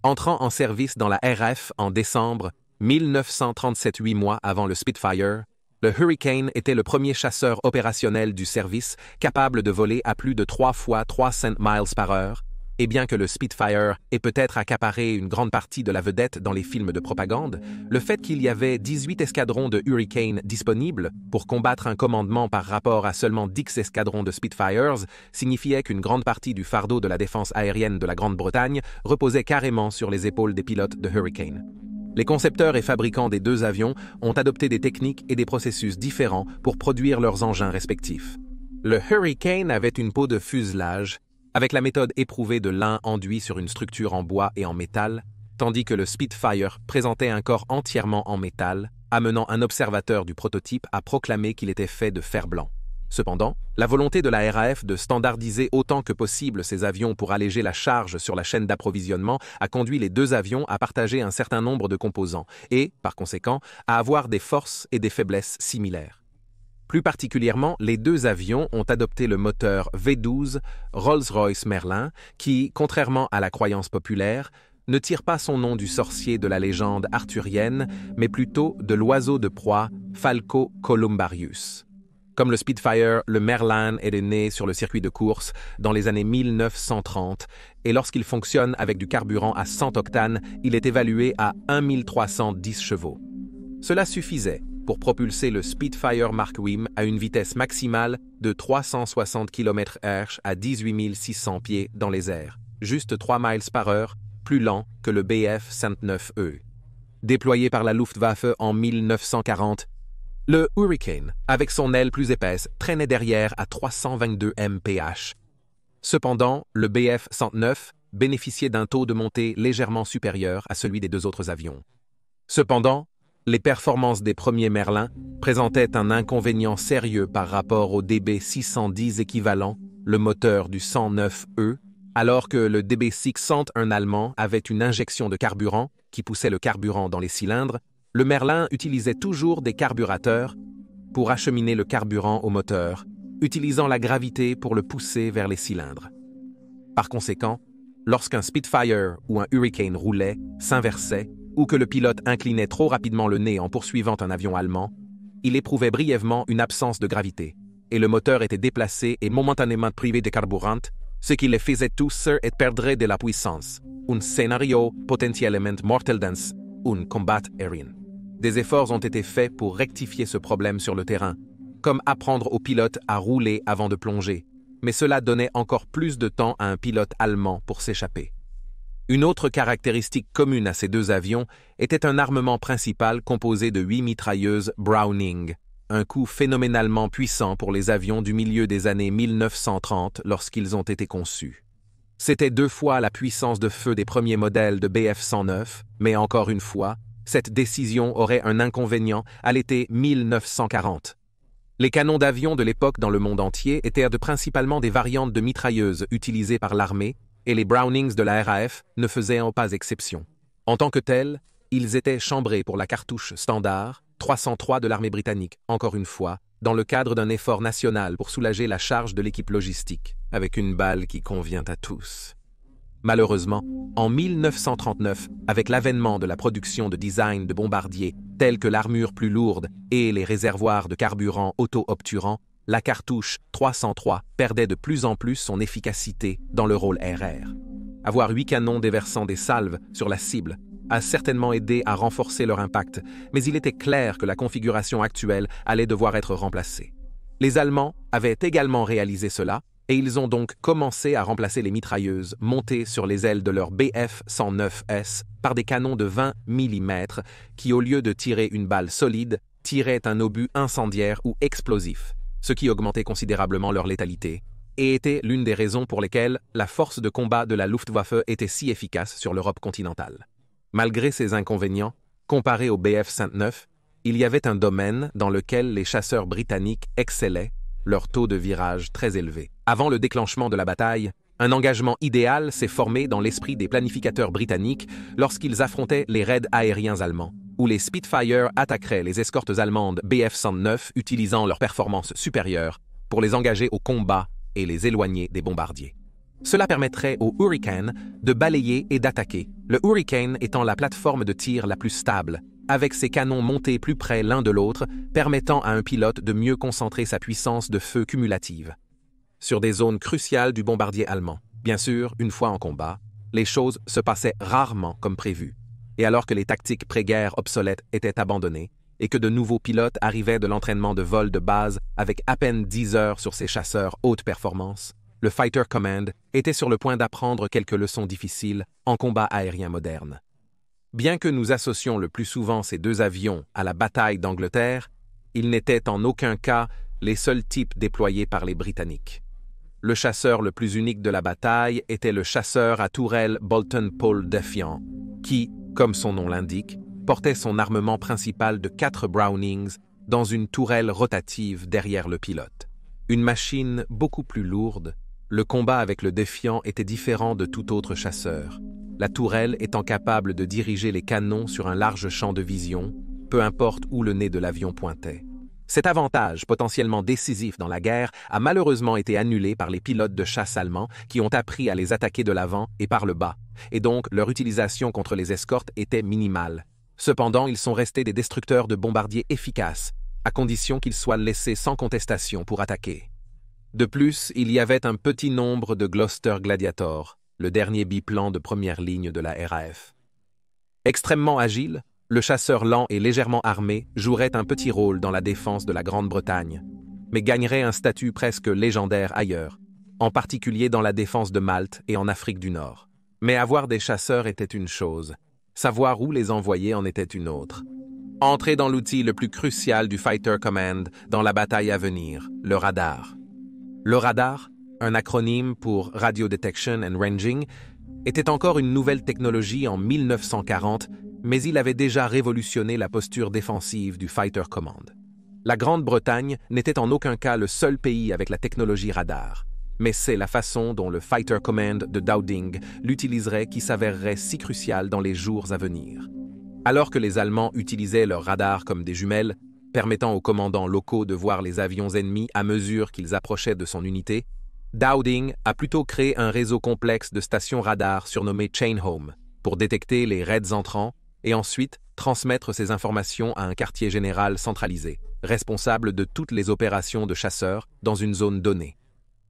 Entrant en service dans la RAF en décembre 1937, 8 mois avant le Spitfire, le Hurricane était le premier chasseur opérationnel du service capable de voler à plus de 3 fois 300 miles par heure, Et bien que le Spitfire ait peut-être accaparé une grande partie de la vedette dans les films de propagande, le fait qu'il y avait 18 escadrons de Hurricane disponibles pour combattre un commandement par rapport à seulement 10 escadrons de Spitfires signifiait qu'une grande partie du fardeau de la défense aérienne de la Grande-Bretagne reposait carrément sur les épaules des pilotes de Hurricane. Les concepteurs et fabricants des deux avions ont adopté des techniques et des processus différents pour produire leurs engins respectifs. Le Hurricane avait une peau de fuselage, avec la méthode éprouvée de lin enduit sur une structure en bois et en métal, tandis que le Spitfire présentait un corps entièrement en métal, amenant un observateur du prototype à proclamer qu'il était fait de fer blanc. Cependant, la volonté de la RAF de standardiser autant que possible ces avions pour alléger la charge sur la chaîne d'approvisionnement a conduit les deux avions à partager un certain nombre de composants et, par conséquent, à avoir des forces et des faiblesses similaires. Plus particulièrement, les deux avions ont adopté le moteur V12 Rolls-Royce Merlin qui, contrairement à la croyance populaire, ne tire pas son nom du sorcier de la légende arthurienne, mais plutôt de l'oiseau de proie Falco Columbarius. Comme le Spitfire, le Merlin est né sur le circuit de course dans les années 1930 et lorsqu'il fonctionne avec du carburant à 100 octanes, il est évalué à 1310 chevaux. Cela suffisait pour propulser le Spitfire Mark VIII à une vitesse maximale de 360 km/h à 18 600 pieds dans les airs, juste 3 miles par heure, plus lent que le Bf-109E. Déployé par la Luftwaffe en 1940, le Hurricane, avec son aile plus épaisse, traînait derrière à 322 mph. Cependant, le Bf-109 bénéficiait d'un taux de montée légèrement supérieur à celui des deux autres avions. Cependant, les performances des premiers Merlin présentaient un inconvénient sérieux par rapport au DB610 équivalent, le moteur du 109E, alors que le DB601 allemand avait une injection de carburant qui poussait le carburant dans les cylindres. Le Merlin utilisait toujours des carburateurs pour acheminer le carburant au moteur, utilisant la gravité pour le pousser vers les cylindres. Par conséquent, lorsqu'un Spitfire ou un Hurricane roulait, s'inversait, ou que le pilote inclinait trop rapidement le nez en poursuivant un avion allemand, il éprouvait brièvement une absence de gravité, et le moteur était déplacé et momentanément privé de carburant, ce qui les faisait tousser et perdre de la puissance, un scénario potentiellement mortel dans un combat aérien. Des efforts ont été faits pour rectifier ce problème sur le terrain, comme apprendre aux pilotes à rouler avant de plonger, mais cela donnait encore plus de temps à un pilote allemand pour s'échapper. Une autre caractéristique commune à ces deux avions était un armement principal composé de 8 mitrailleuses Browning, un coup phénoménalement puissant pour les avions du milieu des années 1930 lorsqu'ils ont été conçus. C'était 2 fois la puissance de feu des premiers modèles de Bf-109, mais encore une fois, cette décision aurait un inconvénient à l'été 1940. Les canons d'avion de l'époque dans le monde entier étaient principalement des variantes de mitrailleuses utilisées par l'armée, et les Brownings de la RAF ne faisaient pas exception. En tant que tels, ils étaient chambrés pour la cartouche standard 303 de l'armée britannique, encore une fois, dans le cadre d'un effort national pour soulager la charge de l'équipe logistique, avec une balle qui convient à tous. Malheureusement, en 1939, avec l'avènement de la production de design de bombardiers tels que l'armure plus lourde et les réservoirs de carburant auto-obturants, la cartouche 303 perdait de plus en plus son efficacité dans le rôle RR. Avoir 8 canons déversant des salves sur la cible a certainement aidé à renforcer leur impact, mais il était clair que la configuration actuelle allait devoir être remplacée. Les Allemands avaient également réalisé cela, et ils ont donc commencé à remplacer les mitrailleuses montées sur les ailes de leur Bf-109S par des canons de 20 mm qui, au lieu de tirer une balle solide, tiraient un obus incendiaire ou explosif, ce qui augmentait considérablement leur létalité, et était l'une des raisons pour lesquelles la force de combat de la Luftwaffe était si efficace sur l'Europe continentale. Malgré ces inconvénients, comparés au Bf-109, il y avait un domaine dans lequel les chasseurs britanniques excellaient, leur taux de virage très élevé. Avant le déclenchement de la bataille, un engagement idéal s'est formé dans l'esprit des planificateurs britanniques lorsqu'ils affrontaient les raids aériens allemands, où les Spitfire attaqueraient les escortes allemandes Bf-109 utilisant leur performance supérieure pour les engager au combat et les éloigner des bombardiers. Cela permettrait au Hurricane de balayer et d'attaquer, le Hurricane étant la plateforme de tir la plus stable, avec ses canons montés plus près l'un de l'autre, permettant à un pilote de mieux concentrer sa puissance de feu cumulative sur des zones cruciales du bombardier allemand. Bien sûr, une fois en combat, les choses se passaient rarement comme prévu. Et alors que les tactiques pré-guerre obsolètes étaient abandonnées, et que de nouveaux pilotes arrivaient de l'entraînement de vol de base avec à peine 10 heures sur ses chasseurs haute performance, le Fighter Command était sur le point d'apprendre quelques leçons difficiles en combat aérien moderne. Bien que nous associons le plus souvent ces deux avions à la bataille d'Angleterre, ils n'étaient en aucun cas les seuls types déployés par les Britanniques. Le chasseur le plus unique de la bataille était le chasseur à tourelle Boulton Paul Defiant, qui, comme son nom l'indique, portait son armement principal de 4 Brownings dans une tourelle rotative derrière le pilote. Une machine beaucoup plus lourde, le combat avec le Défiant était différent de tout autre chasseur, la tourelle étant capable de diriger les canons sur un large champ de vision, peu importe où le nez de l'avion pointait. Cet avantage, potentiellement décisif dans la guerre, a malheureusement été annulé par les pilotes de chasse allemands qui ont appris à les attaquer de l'avant et par le bas, et donc leur utilisation contre les escortes était minimale. Cependant, ils sont restés des destructeurs de bombardiers efficaces, à condition qu'ils soient laissés sans contestation pour attaquer. De plus, il y avait un petit nombre de Gloster Gladiator, le dernier biplan de première ligne de la RAF. Extrêmement agile, le chasseur lent et légèrement armé jouerait un petit rôle dans la défense de la Grande-Bretagne, mais gagnerait un statut presque légendaire ailleurs, en particulier dans la défense de Malte et en Afrique du Nord. Mais avoir des chasseurs était une chose, savoir où les envoyer en était une autre. Entrer dans l'outil le plus crucial du Fighter Command dans la bataille à venir, le radar. Le radar, un acronyme pour Radio Detection and Ranging, était encore une nouvelle technologie en 1940, mais il avait déjà révolutionné la posture défensive du Fighter Command. La Grande-Bretagne n'était en aucun cas le seul pays avec la technologie radar, mais c'est la façon dont le Fighter Command de Dowding l'utiliserait qui s'avérerait si cruciale dans les jours à venir. Alors que les Allemands utilisaient leurs radars comme des jumelles, permettant aux commandants locaux de voir les avions ennemis à mesure qu'ils approchaient de son unité, Dowding a plutôt créé un réseau complexe de stations radars surnommé Chain Home pour détecter les raids entrants et ensuite transmettre ces informations à un quartier général centralisé, responsable de toutes les opérations de chasseurs dans une zone donnée.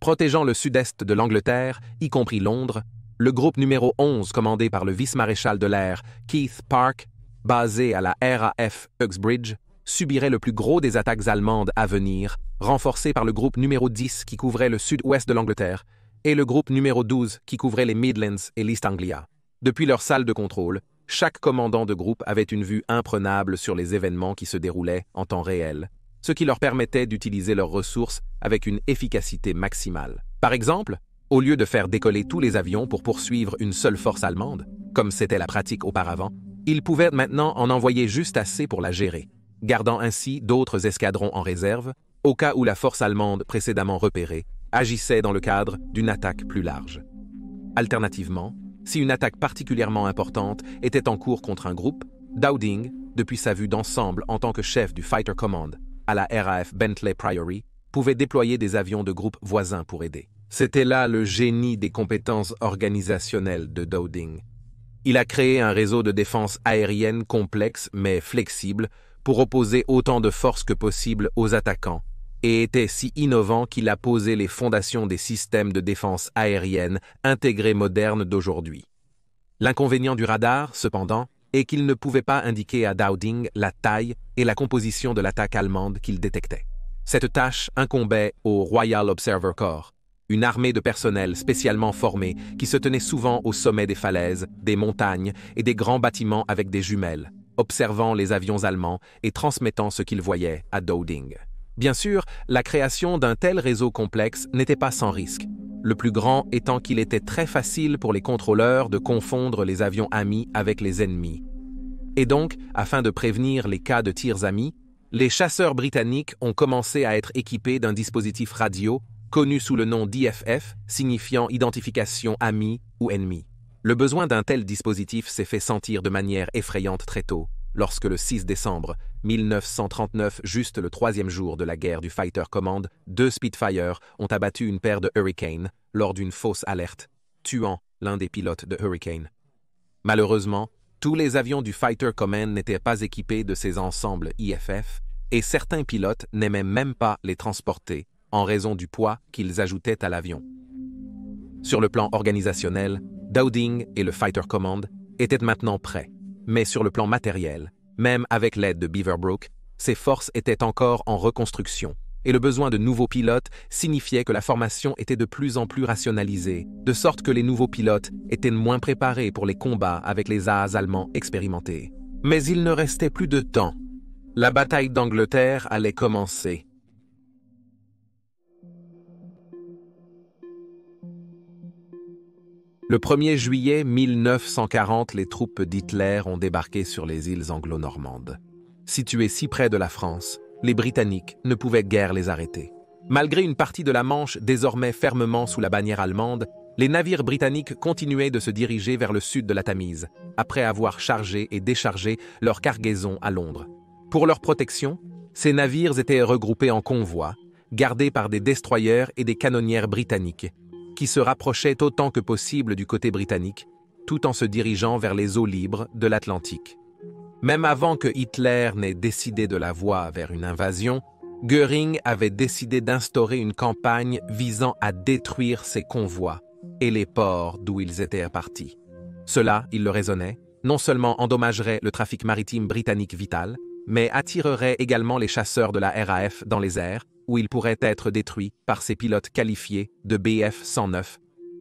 Protégeant le sud-est de l'Angleterre, y compris Londres, le groupe numéro 11 commandé par le vice-maréchal de l'air Keith Park, basé à la RAF Uxbridge, subirait le plus gros des attaques allemandes à venir, renforcé par le groupe numéro 10 qui couvrait le sud-ouest de l'Angleterre et le groupe numéro 12 qui couvrait les Midlands et l'East Anglia. Depuis leur salle de contrôle, chaque commandant de groupe avait une vue imprenable sur les événements qui se déroulaient en temps réel, ce qui leur permettait d'utiliser leurs ressources avec une efficacité maximale. Par exemple, au lieu de faire décoller tous les avions pour poursuivre une seule force allemande, comme c'était la pratique auparavant, ils pouvaient maintenant en envoyer juste assez pour la gérer, gardant ainsi d'autres escadrons en réserve, au cas où la force allemande précédemment repérée agissait dans le cadre d'une attaque plus large. Alternativement, si une attaque particulièrement importante était en cours contre un groupe, Dowding, depuis sa vue d'ensemble en tant que chef du Fighter Command à la RAF Bentley Priory, pouvait déployer des avions de groupes voisins pour aider. C'était là le génie des compétences organisationnelles de Dowding. Il a créé un réseau de défense aérienne complexe mais flexible pour opposer autant de forces que possible aux attaquants, et était si innovant qu'il a posé les fondations des systèmes de défense aérienne intégrés modernes d'aujourd'hui. L'inconvénient du radar, cependant, est qu'il ne pouvait pas indiquer à Dowding la taille et la composition de l'attaque allemande qu'il détectait. Cette tâche incombait au Royal Observer Corps, une armée de personnel spécialement formé qui se tenait souvent au sommet des falaises, des montagnes et des grands bâtiments avec des jumelles, observant les avions allemands et transmettant ce qu'ils voyaient à Dowding. Bien sûr, la création d'un tel réseau complexe n'était pas sans risque, le plus grand étant qu'il était très facile pour les contrôleurs de confondre les avions amis avec les ennemis. Et donc, afin de prévenir les cas de tirs amis, les chasseurs britanniques ont commencé à être équipés d'un dispositif radio connu sous le nom d'IFF, signifiant identification ami ou ennemi. Le besoin d'un tel dispositif s'est fait sentir de manière effrayante très tôt, lorsque le 6 décembre 1939, juste le 3e jour de la guerre du Fighter Command, 2 Spitfire ont abattu une paire de Hurricane lors d'une fausse alerte, tuant l'un des pilotes de Hurricane. Malheureusement, tous les avions du Fighter Command n'étaient pas équipés de ces ensembles IFF, et certains pilotes n'aimaient même pas les transporter en raison du poids qu'ils ajoutaient à l'avion. Sur le plan organisationnel, Dowding et le Fighter Command étaient maintenant prêts. Mais sur le plan matériel, même avec l'aide de Beaverbrook, ces forces étaient encore en reconstruction. Et le besoin de nouveaux pilotes signifiait que la formation était de plus en plus rationalisée, de sorte que les nouveaux pilotes étaient moins préparés pour les combats avec les As allemands expérimentés. Mais il ne restait plus de temps. La bataille d'Angleterre allait commencer. Le 1er juillet 1940, les troupes d'Hitler ont débarqué sur les îles anglo-normandes. Situées si près de la France, les Britanniques ne pouvaient guère les arrêter. Malgré une partie de la Manche désormais fermement sous la bannière allemande, les navires britanniques continuaient de se diriger vers le sud de la Tamise, après avoir chargé et déchargé leur cargaison à Londres. Pour leur protection, ces navires étaient regroupés en convois, gardés par des destroyers et des canonnières britanniques, qui se rapprochaient autant que possible du côté britannique, tout en se dirigeant vers les eaux libres de l'Atlantique. Même avant que Hitler n'ait décidé de la voie vers une invasion, Göring avait décidé d'instaurer une campagne visant à détruire ces convois et les ports d'où ils étaient partis. Cela, il le raisonnait, non seulement endommagerait le trafic maritime britannique vital, mais attirerait également les chasseurs de la RAF dans les airs, où ils pourraient être détruits par ces pilotes qualifiés de Bf-109.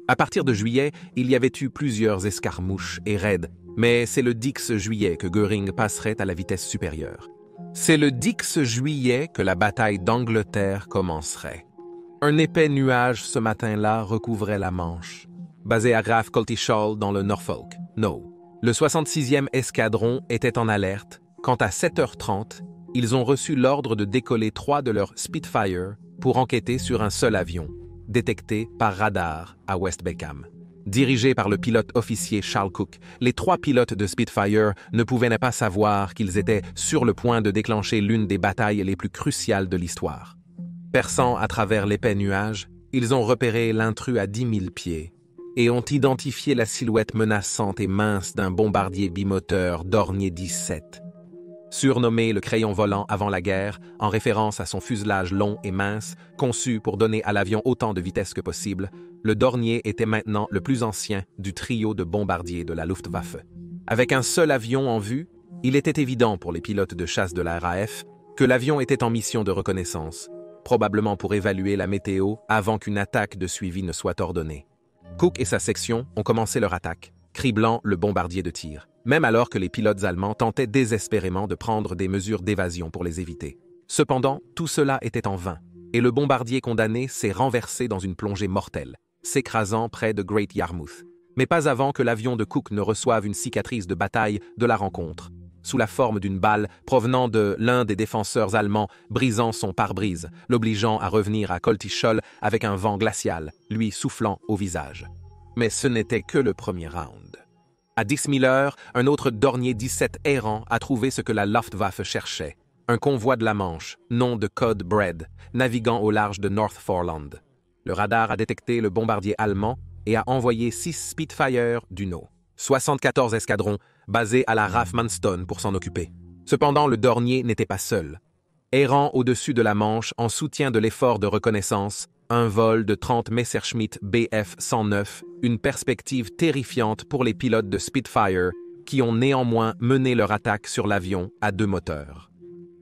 À partir de juillet, il y avait eu plusieurs escarmouches et raids, mais c'est le 10 juillet que Göring passerait à la vitesse supérieure. C'est le 10 juillet que la bataille d'Angleterre commencerait. Un épais nuage ce matin-là recouvrait la Manche. Basé à Graf Coltishall dans le Norfolk, le 66e escadron était en alerte quand à 7h30, ils ont reçu l'ordre de décoller 3 de leurs Spitfire pour enquêter sur un seul avion, détecté par radar à West Beckham. Dirigés par le pilote officier Charles Cook, les 3 pilotes de Spitfire ne pouvaient pas savoir qu'ils étaient sur le point de déclencher l'une des batailles les plus cruciales de l'histoire. Perçant à travers l'épais nuage, ils ont repéré l'intrus à 10 000 pieds et ont identifié la silhouette menaçante et mince d'un bombardier bimoteur Dornier 17. Surnommé le crayon volant avant la guerre, en référence à son fuselage long et mince, conçu pour donner à l'avion autant de vitesse que possible, le Dornier était maintenant le plus ancien du trio de bombardiers de la Luftwaffe. Avec un seul avion en vue, il était évident pour les pilotes de chasse de la RAF que l'avion était en mission de reconnaissance, probablement pour évaluer la météo avant qu'une attaque de suivi ne soit ordonnée. Cook et sa section ont commencé leur attaque, criblant le bombardier de tir, même alors que les pilotes allemands tentaient désespérément de prendre des mesures d'évasion pour les éviter. Cependant, tout cela était en vain, et le bombardier condamné s'est renversé dans une plongée mortelle, s'écrasant près de Great Yarmouth. Mais pas avant que l'avion de Cook ne reçoive une cicatrice de bataille de la rencontre, sous la forme d'une balle provenant de l'un des défenseurs allemands, brisant son pare-brise, l'obligeant à revenir à Coltishall avec un vent glacial, lui soufflant au visage. Mais ce n'était que le premier round. À 10 000 heures, un autre Dornier 17 errant a trouvé ce que la Luftwaffe cherchait, un convoi de la Manche, nom de code Bread, naviguant au large de Northumberland. Le radar a détecté le bombardier allemand et a envoyé 6 Spitfire du 74 escadrons basés à la RAF Manston pour s'en occuper. Cependant, le Dornier n'était pas seul. Errant au-dessus de la Manche en soutien de l'effort de reconnaissance, un vol de 30 Messerschmitt Bf-109, une perspective terrifiante pour les pilotes de Spitfire qui ont néanmoins mené leur attaque sur l'avion à 2 moteurs.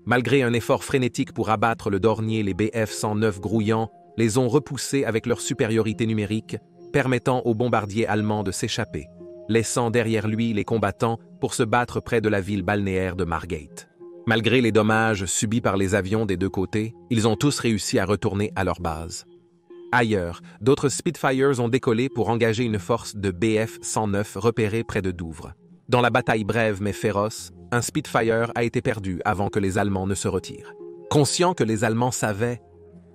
Malgré un effort frénétique pour abattre le Dornier, les Bf-109 grouillants les ont repoussés avec leur supériorité numérique, permettant aux bombardiers allemands de s'échapper, laissant derrière lui les combattants pour se battre près de la ville balnéaire de Margate. Malgré les dommages subis par les avions des 2 côtés, ils ont tous réussi à retourner à leur base. Ailleurs, d'autres Spitfires ont décollé pour engager une force de Bf-109 repérée près de Douvres. Dans la bataille brève mais féroce, un Spitfire a été perdu avant que les Allemands ne se retirent. Conscients que les Allemands savaient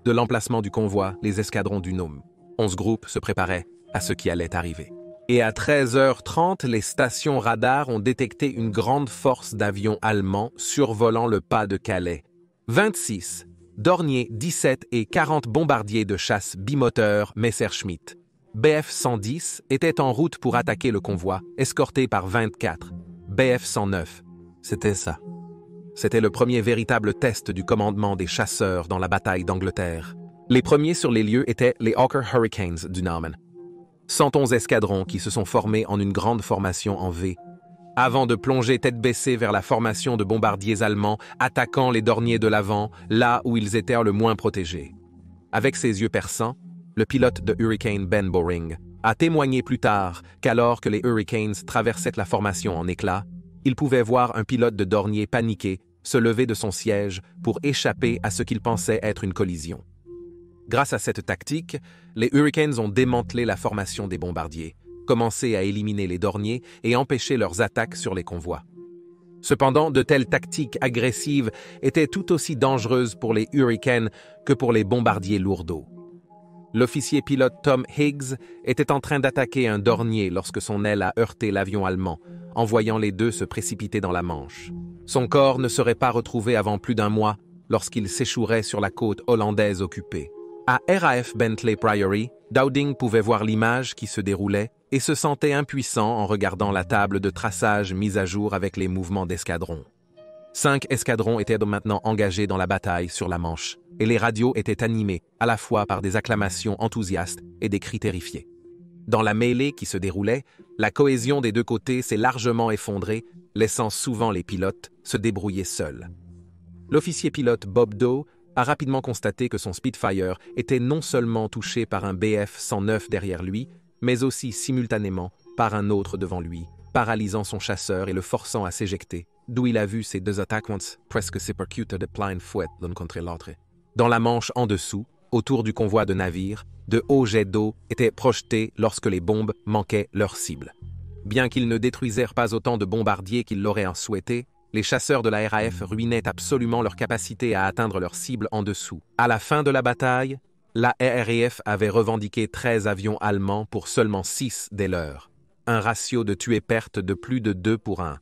de l'emplacement du convoi, les escadrons du Nome, 11 groupes se préparaient à ce qui allait arriver. Et à 13h30, les stations radars ont détecté une grande force d'avions allemands survolant le pas de Calais. 26, Dornier 17 et 40 bombardiers de chasse bimoteurs Messerschmitt. Bf-110 étaient en route pour attaquer le convoi, escortés par 24 Bf-109. C'était ça. C'était le premier véritable test du commandement des chasseurs dans la bataille d'Angleterre. Les premiers sur les lieux étaient les Hawker Hurricanes du Norman. 111 escadrons qui se sont formés en une grande formation en V, avant de plonger tête baissée vers la formation de bombardiers allemands attaquant les dorniers de l'avant, là où ils étaient le moins protégés. Avec ses yeux perçants, le pilote de Hurricane Ben Boring a témoigné plus tard qu'alors que les Hurricanes traversaient la formation en éclats, il pouvait voir un pilote de dornier paniqué se lever de son siège pour échapper à ce qu'il pensait être une collision. Grâce à cette tactique, les Hurricanes ont démantelé la formation des bombardiers, commencé à éliminer les dorniers et empêché leurs attaques sur les convois. Cependant, de telles tactiques agressives étaient tout aussi dangereuses pour les Hurricanes que pour les bombardiers lourdeaux. L'officier pilote Tom Higgs était en train d'attaquer un dornier lorsque son aile a heurté l'avion allemand, envoyant les deux se précipiter dans la Manche. Son corps ne serait pas retrouvé avant plus d'un mois lorsqu'il s'échouerait sur la côte hollandaise occupée. À RAF Bentley Priory, Dowding pouvait voir l'image qui se déroulait et se sentait impuissant en regardant la table de traçage mise à jour avec les mouvements d'escadrons. 5 escadrons étaient maintenant engagés dans la bataille sur la Manche, et les radios étaient animées à la fois par des acclamations enthousiastes et des cris terrifiés. Dans la mêlée qui se déroulait, la cohésion des deux côtés s'est largement effondrée, laissant souvent les pilotes se débrouiller seuls. L'officier pilote Bob Doe a rapidement constaté que son Spitfire était non seulement touché par un Bf-109 derrière lui, mais aussi simultanément par un autre devant lui, paralysant son chasseur et le forçant à s'éjecter, d'où il a vu ses deux attaquants presque se percuter de plein fouet l'un contre l'autre. Dans la Manche en dessous, autour du convoi de navires, de hauts jets d'eau étaient projetés lorsque les bombes manquaient leur cible. Bien qu'ils ne détruisèrent pas autant de bombardiers qu'ils l'auraient souhaité, les chasseurs de la RAF ruinaient absolument leur capacité à atteindre leur cible en dessous. À la fin de la bataille, la RAF avait revendiqué 13 avions allemands pour seulement 6 des leurs, un ratio de tués-pertes de plus de 2 pour 1.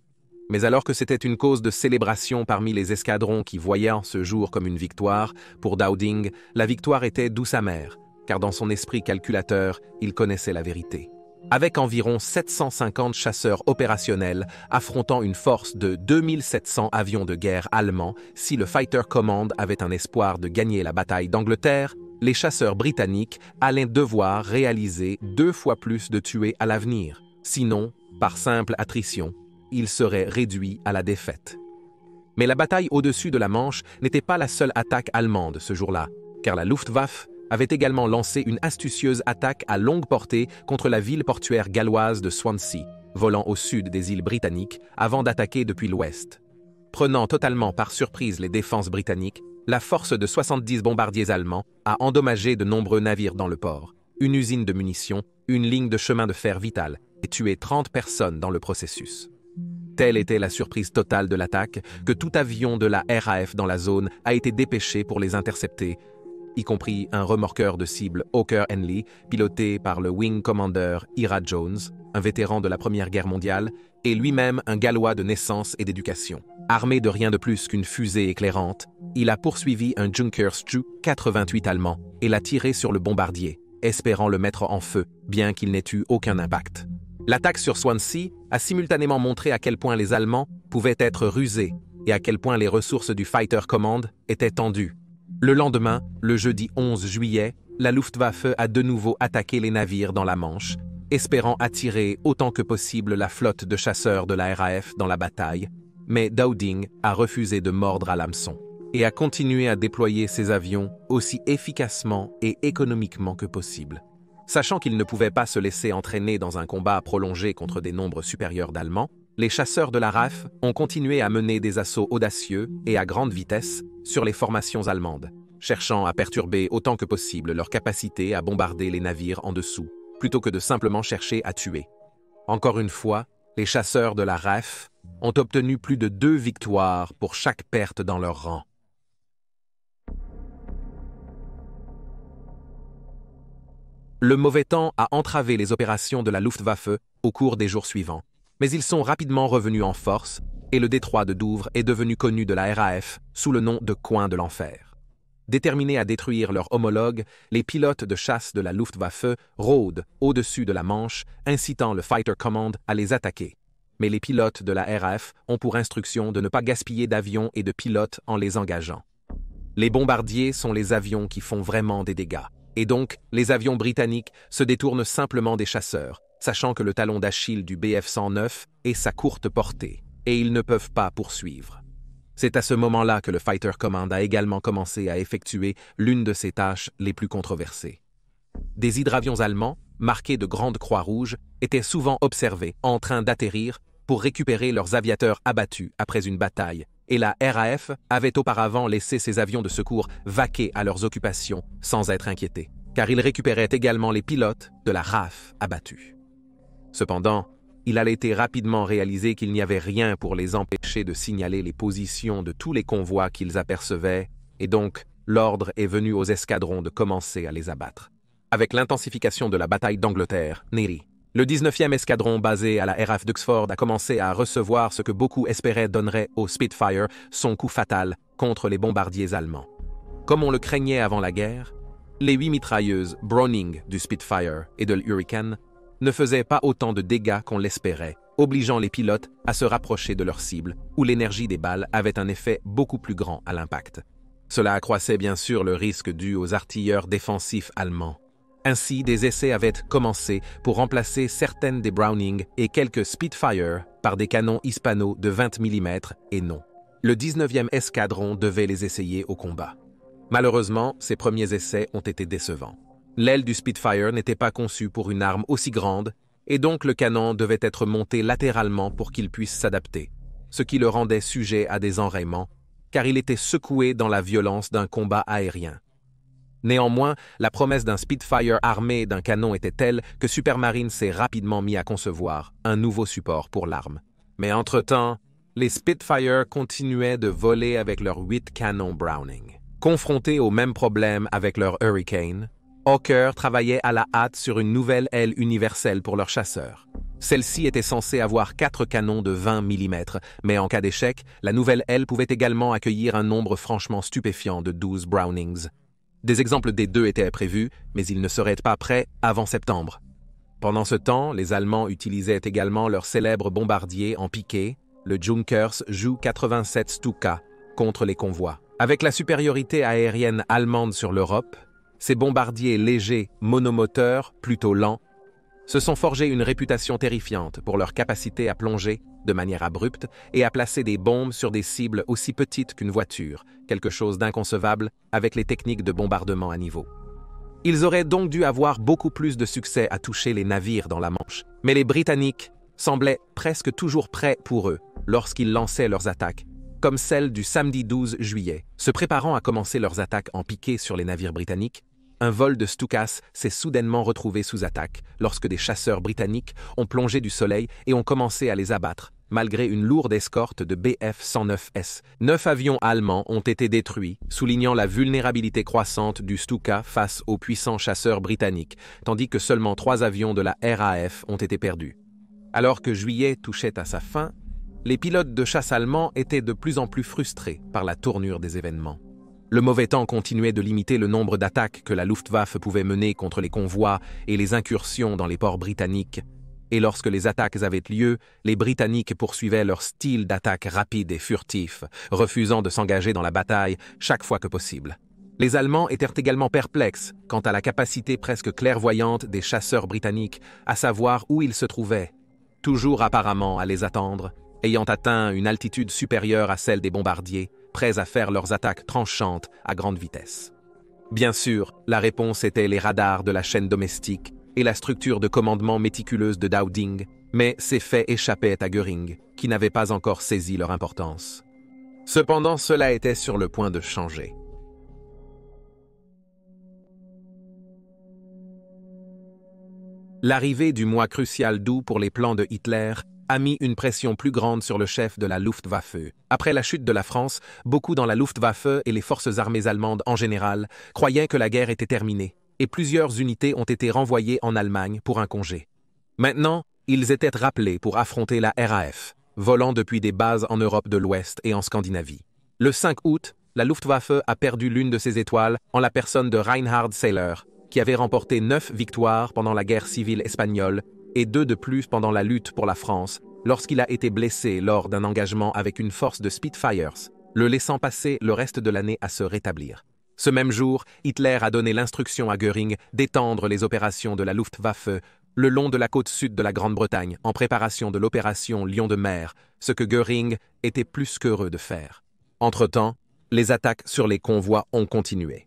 Mais alors que c'était une cause de célébration parmi les escadrons qui voyaient ce jour comme une victoire, pour Dowding, la victoire était douce amère, car dans son esprit calculateur, il connaissait la vérité. Avec environ 750 chasseurs opérationnels affrontant une force de 2700 avions de guerre allemands, si le Fighter Command avait un espoir de gagner la bataille d'Angleterre, les chasseurs britanniques allaient devoir réaliser 2 fois plus de tués à l'avenir. Sinon, par simple attrition, ils seraient réduits à la défaite. Mais la bataille au-dessus de la Manche n'était pas la seule attaque allemande ce jour-là, car la Luftwaffe avait également lancé une astucieuse attaque à longue portée contre la ville portuaire galloise de Swansea, volant au sud des îles britanniques avant d'attaquer depuis l'ouest. Prenant totalement par surprise les défenses britanniques, la force de 70 bombardiers allemands a endommagé de nombreux navires dans le port, une usine de munitions, une ligne de chemin de fer vitale et tué 30 personnes dans le processus. Telle était la surprise totale de l'attaque que tout avion de la RAF dans la zone a été dépêché pour les intercepter, y compris un remorqueur de cible Hawker Henley, piloté par le Wing Commander Ira Jones, un vétéran de la Première Guerre mondiale, et lui-même un Gallois de naissance et d'éducation. Armé de rien de plus qu'une fusée éclairante, il a poursuivi un Junkers Ju 88 allemand et l'a tiré sur le bombardier, espérant le mettre en feu, bien qu'il n'ait eu aucun impact. L'attaque sur Swansea a simultanément montré à quel point les Allemands pouvaient être rusés et à quel point les ressources du Fighter Command étaient tendues. Le lendemain, le jeudi 11 juillet, la Luftwaffe a de nouveau attaqué les navires dans la Manche, espérant attirer autant que possible la flotte de chasseurs de la RAF dans la bataille, mais Dowding a refusé de mordre à l'hameçon et a continué à déployer ses avions aussi efficacement et économiquement que possible. Sachant qu'il ne pouvait pas se laisser entraîner dans un combat prolongé contre des nombres supérieurs d'Allemands, les chasseurs de la RAF ont continué à mener des assauts audacieux et à grande vitesse sur les formations allemandes, cherchant à perturber autant que possible leur capacité à bombarder les navires en dessous, plutôt que de simplement chercher à tuer. Encore une fois, les chasseurs de la RAF ont obtenu plus de 2 victoires pour chaque perte dans leur rang. Le mauvais temps a entravé les opérations de la Luftwaffe au cours des jours suivants, mais ils sont rapidement revenus en force et le détroit de Douvres est devenu connu de la RAF sous le nom de coin de l'enfer. Déterminés à détruire leurs homologues, les pilotes de chasse de la Luftwaffe rôdent au-dessus de la Manche, incitant le Fighter Command à les attaquer. Mais les pilotes de la RAF ont pour instruction de ne pas gaspiller d'avions et de pilotes en les engageant. Les bombardiers sont les avions qui font vraiment des dégâts, Et donc, les avions britanniques se détournent simplement des chasseurs, sachant que le talon d'Achille du Bf-109 est sa courte portée, et ils ne peuvent pas poursuivre. C'est à ce moment-là que le Fighter Command a également commencé à effectuer l'une de ses tâches les plus controversées. Des hydravions allemands, marqués de grandes croix rouges, étaient souvent observés en train d'atterrir pour récupérer leurs aviateurs abattus après une bataille, et la RAF avait auparavant laissé ses avions de secours vaquer à leurs occupations sans être inquiétés, car ils récupéraient également les pilotes de la RAF abattus. Cependant, il allait été rapidement réalisé qu'il n'y avait rien pour les empêcher de signaler les positions de tous les convois qu'ils apercevaient, et donc l'ordre est venu aux escadrons de commencer à les abattre. Avec l'intensification de la bataille d'Angleterre, Neri, le 19e escadron basé à la RAF d'Oxford a commencé à recevoir ce que beaucoup espéraient donnerait au Spitfire son coup fatal contre les bombardiers allemands. Comme on le craignait avant la guerre, les 8 mitrailleuses Browning du Spitfire et de l'Hurricane ne faisaient pas autant de dégâts qu'on l'espérait, obligeant les pilotes à se rapprocher de leur cible, où l'énergie des balles avait un effet beaucoup plus grand à l'impact. Cela accroissait bien sûr le risque dû aux artilleurs défensifs allemands. Ainsi, des essais avaient commencé pour remplacer certaines des Browning et quelques Spitfire par des canons hispano de 20 mm et non. Le 19e escadron devait les essayer au combat. Malheureusement, ces premiers essais ont été décevants. L'aile du Spitfire n'était pas conçue pour une arme aussi grande, et donc le canon devait être monté latéralement pour qu'il puisse s'adapter, ce qui le rendait sujet à des enrayements, car il était secoué dans la violence d'un combat aérien. Néanmoins, la promesse d'un Spitfire armé d'un canon était telle que Supermarine s'est rapidement mis à concevoir un nouveau support pour l'arme. Mais entre-temps, les Spitfire continuaient de voler avec leurs 8 canons Browning. Confrontés au même problème avec leur Hurricane, Hawker travaillait à la hâte sur une nouvelle aile universelle pour leurs chasseurs. Celle-ci était censée avoir 4 canons de 20 mm, mais en cas d'échec, la nouvelle aile pouvait également accueillir un nombre franchement stupéfiant de 12 Brownings. Des exemples des deux étaient prévus, mais ils ne seraient pas prêts avant septembre. Pendant ce temps, les Allemands utilisaient également leur célèbre bombardier en piqué, le Junkers Ju-87 Stuka, contre les convois. Avec la supériorité aérienne allemande sur l'Europe, ces bombardiers légers, monomoteurs, plutôt lents, se sont forgés une réputation terrifiante pour leur capacité à plonger de manière abrupte et à placer des bombes sur des cibles aussi petites qu'une voiture, quelque chose d'inconcevable avec les techniques de bombardement à niveau. Ils auraient donc dû avoir beaucoup plus de succès à toucher les navires dans la Manche, mais les Britanniques semblaient presque toujours prêts pour eux lorsqu'ils lançaient leurs attaques, comme celle du samedi 12 juillet. Se préparant à commencer leurs attaques en piqué sur les navires britanniques, un vol de Stukas s'est soudainement retrouvé sous attaque lorsque des chasseurs britanniques ont plongé du soleil et ont commencé à les abattre, malgré une lourde escorte de Bf-109S. 9 avions allemands ont été détruits, soulignant la vulnérabilité croissante du Stuka face aux puissants chasseurs britanniques, tandis que seulement 3 avions de la RAF ont été perdus. Alors que juillet touchait à sa fin, les pilotes de chasse allemands étaient de plus en plus frustrés par la tournure des événements. Le mauvais temps continuait de limiter le nombre d'attaques que la Luftwaffe pouvait mener contre les convois et les incursions dans les ports britanniques, et lorsque les attaques avaient lieu, les Britanniques poursuivaient leur style d'attaque rapide et furtif, refusant de s'engager dans la bataille chaque fois que possible. Les Allemands étaient également perplexes quant à la capacité presque clairvoyante des chasseurs britanniques à savoir où ils se trouvaient, toujours apparemment à les attendre, ayant atteint une altitude supérieure à celle des bombardiers, prêts à faire leurs attaques tranchantes à grande vitesse. Bien sûr, la réponse était les radars de la chaîne domestique et la structure de commandement méticuleuse de Dowding, mais ces faits échappaient à Göring, qui n'avait pas encore saisi leur importance. Cependant, cela était sur le point de changer. L'arrivée du mois crucial d'août pour les plans de Hitler a mis une pression plus grande sur le chef de la Luftwaffe. Après la chute de la France, beaucoup dans la Luftwaffe et les forces armées allemandes en général croyaient que la guerre était terminée, et plusieurs unités ont été renvoyées en Allemagne pour un congé. Maintenant, ils étaient rappelés pour affronter la RAF, volant depuis des bases en Europe de l'Ouest et en Scandinavie. Le 5 août, la Luftwaffe a perdu l'une de ses étoiles en la personne de Reinhard Seyler, qui avait remporté 9 victoires pendant la guerre civile espagnole et 2 de plus pendant la lutte pour la France, lorsqu'il a été blessé lors d'un engagement avec une force de Spitfires, le laissant passer le reste de l'année à se rétablir. Ce même jour, Hitler a donné l'instruction à Göring d'étendre les opérations de la Luftwaffe le long de la côte sud de la Grande-Bretagne en préparation de l'opération Lion de mer, ce que Göring était plus qu'heureux de faire. Entre-temps, les attaques sur les convois ont continué.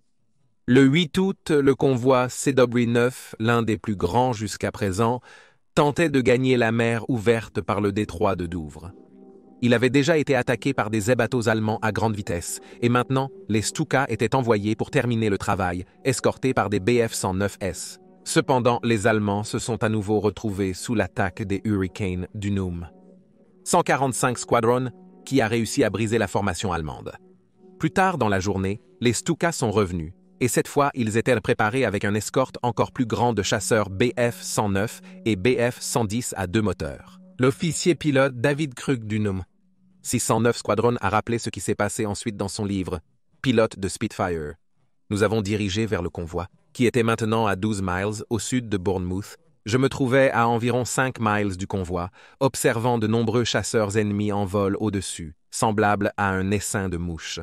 Le 8 août, le convoi CW9, l'un des plus grands jusqu'à présent, tentait de gagner la mer ouverte par le détroit de Douvres. Il avait déjà été attaqué par des bateaux allemands à grande vitesse, et maintenant, les Stuka étaient envoyés pour terminer le travail, escortés par des Bf-109S. Cependant, les Allemands se sont à nouveau retrouvés sous l'attaque des Hurricanes du Nome. 145 Squadron, qui a réussi à briser la formation allemande. Plus tard dans la journée, les Stuka sont revenus, et cette fois, ils étaient préparés avec un escorte encore plus grand de chasseurs Bf-109 et Bf-110 à 2 moteurs. L'officier pilote David Krug du Nome 609 Squadron a rappelé ce qui s'est passé ensuite dans son livre « Pilote de Spitfire ». Nous avons dirigé vers le convoi, qui était maintenant à 12 miles au sud de Bournemouth. Je me trouvais à environ 5 miles du convoi, observant de nombreux chasseurs ennemis en vol au-dessus, semblables à un essaim de mouches,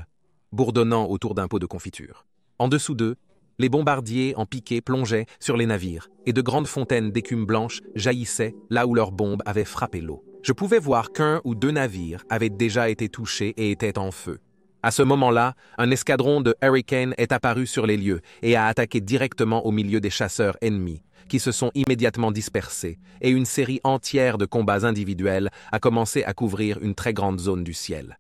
bourdonnant autour d'un pot de confiture. En dessous d'eux, les bombardiers en piqué plongeaient sur les navires, et de grandes fontaines d'écume blanche jaillissaient là où leurs bombes avaient frappé l'eau. Je pouvais voir qu'un ou deux navires avaient déjà été touchés et étaient en feu. À ce moment-là, un escadron de Hurricane est apparu sur les lieux et a attaqué directement au milieu des chasseurs ennemis, qui se sont immédiatement dispersés, et une série entière de combats individuels a commencé à couvrir une très grande zone du ciel.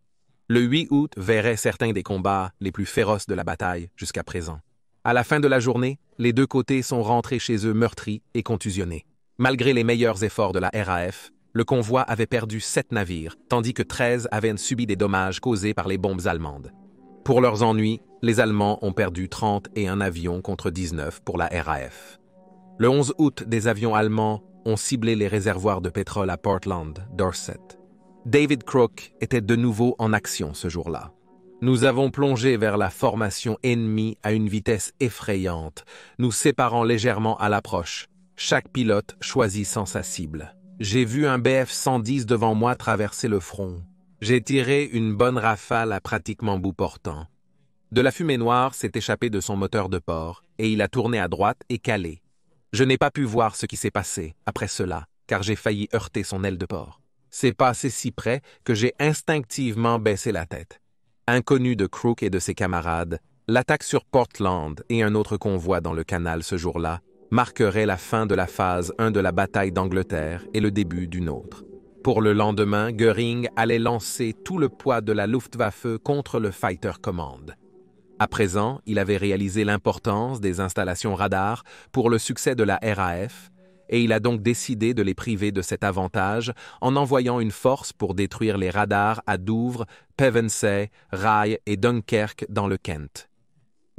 Le 8 août verrait certains des combats les plus féroces de la bataille jusqu'à présent. À la fin de la journée, les deux côtés sont rentrés chez eux meurtris et contusionnés. Malgré les meilleurs efforts de la RAF, le convoi avait perdu 7 navires, tandis que 13 avaient subi des dommages causés par les bombes allemandes. Pour leurs ennuis, les Allemands ont perdu 31 avions contre 19 pour la RAF. Le 11 août, des avions allemands ont ciblé les réservoirs de pétrole à Portland, Dorset. David Crook était de nouveau en action ce jour-là. Nous avons plongé vers la formation ennemie à une vitesse effrayante, nous séparant légèrement à l'approche, chaque pilote choisissant sa cible. J'ai vu un Bf-110 devant moi traverser le front. J'ai tiré une bonne rafale à pratiquement bout portant. De la fumée noire s'est échappée de son moteur de port, et il a tourné à droite et calé. Je n'ai pas pu voir ce qui s'est passé après cela, car j'ai failli heurter son aile de port. C'est passé si près que j'ai instinctivement baissé la tête. Inconnu de Crook et de ses camarades, l'attaque sur Portland et un autre convoi dans le canal ce jour-là marquerait la fin de la phase 1 de la bataille d'Angleterre et le début d'une autre. Pour le lendemain, Göring allait lancer tout le poids de la Luftwaffe contre le Fighter Command. À présent, il avait réalisé l'importance des installations radars pour le succès de la RAF, et il a donc décidé de les priver de cet avantage en envoyant une force pour détruire les radars à Douvres, Pevensey, Rye et Dunkerque dans le Kent.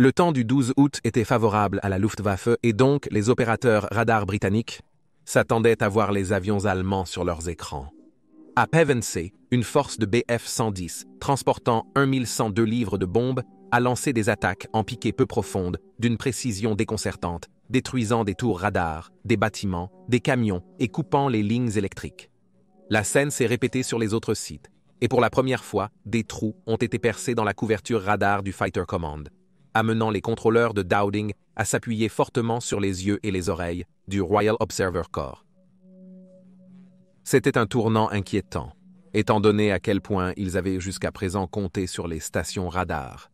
Le temps du 12 août était favorable à la Luftwaffe et donc les opérateurs radars britanniques s'attendaient à voir les avions allemands sur leurs écrans. À Pevensey, une force de Bf-110, transportant 1102 livres de bombes, a lancé des attaques en piqué peu profondes, d'une précision déconcertante, détruisant des tours radars, des bâtiments, des camions et coupant les lignes électriques. La scène s'est répétée sur les autres sites, et pour la première fois, des trous ont été percés dans la couverture radar du Fighter Command, amenant les contrôleurs de Dowding à s'appuyer fortement sur les yeux et les oreilles du Royal Observer Corps. C'était un tournant inquiétant, étant donné à quel point ils avaient jusqu'à présent compté sur les stations radars.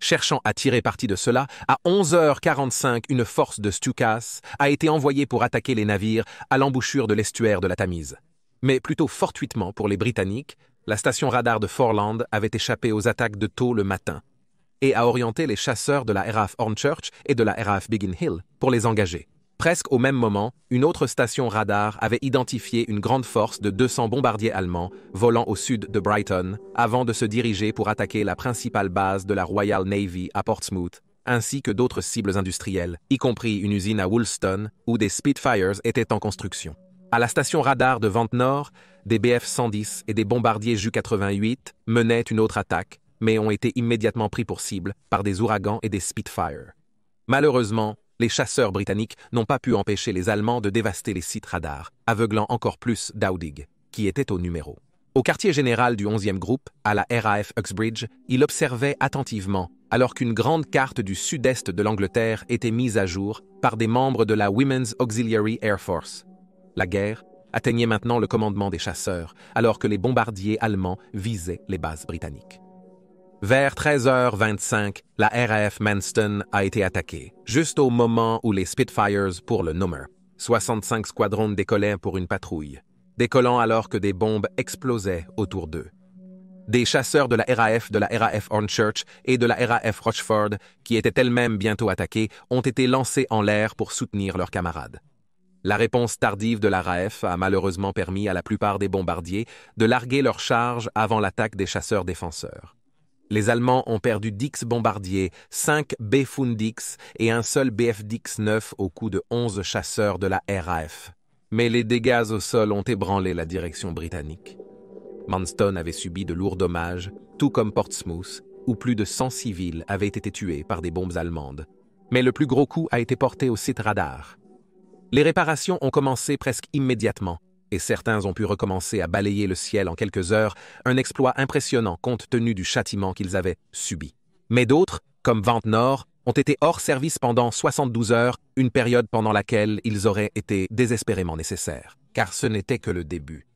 Cherchant à tirer parti de cela, à 11h45, une force de Stukas a été envoyée pour attaquer les navires à l'embouchure de l'estuaire de la Tamise. Mais plutôt fortuitement pour les Britanniques, la station radar de Foreland avait échappé aux attaques de tôt le matin et a orienté les chasseurs de la RAF Hornchurch et de la RAF Biggin Hill pour les engager. Presque au même moment, une autre station radar avait identifié une grande force de 200 bombardiers allemands volant au sud de Brighton avant de se diriger pour attaquer la principale base de la Royal Navy à Portsmouth, ainsi que d'autres cibles industrielles, y compris une usine à Woolston où des Spitfires étaient en construction. À la station radar de Ventnor, des Bf-110 et des bombardiers Ju-88 menaient une autre attaque, mais ont été immédiatement pris pour cible par des ouragans et des Spitfire. Malheureusement, les chasseurs britanniques n'ont pas pu empêcher les Allemands de dévaster les sites radars, aveuglant encore plus Dowding, qui était au numéro. Au quartier général du 11e groupe, à la RAF Uxbridge, il observait attentivement, alors qu'une grande carte du sud-est de l'Angleterre était mise à jour par des membres de la Women's Auxiliary Air Force. La guerre atteignait maintenant le commandement des chasseurs, alors que les bombardiers allemands visaient les bases britanniques. Vers 13h25, la RAF Manston a été attaquée, juste au moment où les Spitfires pour le Nummer, 65 squadrons décollaient pour une patrouille, décollant alors que des bombes explosaient autour d'eux. Des chasseurs de la RAF Hornchurch et de la RAF Rochford, qui étaient elles-mêmes bientôt attaquées, ont été lancés en l'air pour soutenir leurs camarades. La réponse tardive de la RAF a malheureusement permis à la plupart des bombardiers de larguer leurs charges avant l'attaque des chasseurs défenseurs. Les Allemands ont perdu 10 bombardiers, 5 Bfund-X et un seul Bfdix-9 au coup de 11 chasseurs de la RAF. Mais les dégâts au sol ont ébranlé la direction britannique. Manston avait subi de lourds dommages, tout comme Portsmouth, où plus de 100 civils avaient été tués par des bombes allemandes. Mais le plus gros coup a été porté au site radar. Les réparations ont commencé presque immédiatement, et certains ont pu recommencer à balayer le ciel en quelques heures, un exploit impressionnant compte tenu du châtiment qu'ils avaient subi. Mais d'autres, comme Ventnor, ont été hors service pendant 72 heures, une période pendant laquelle ils auraient été désespérément nécessaires, car ce n'était que le début.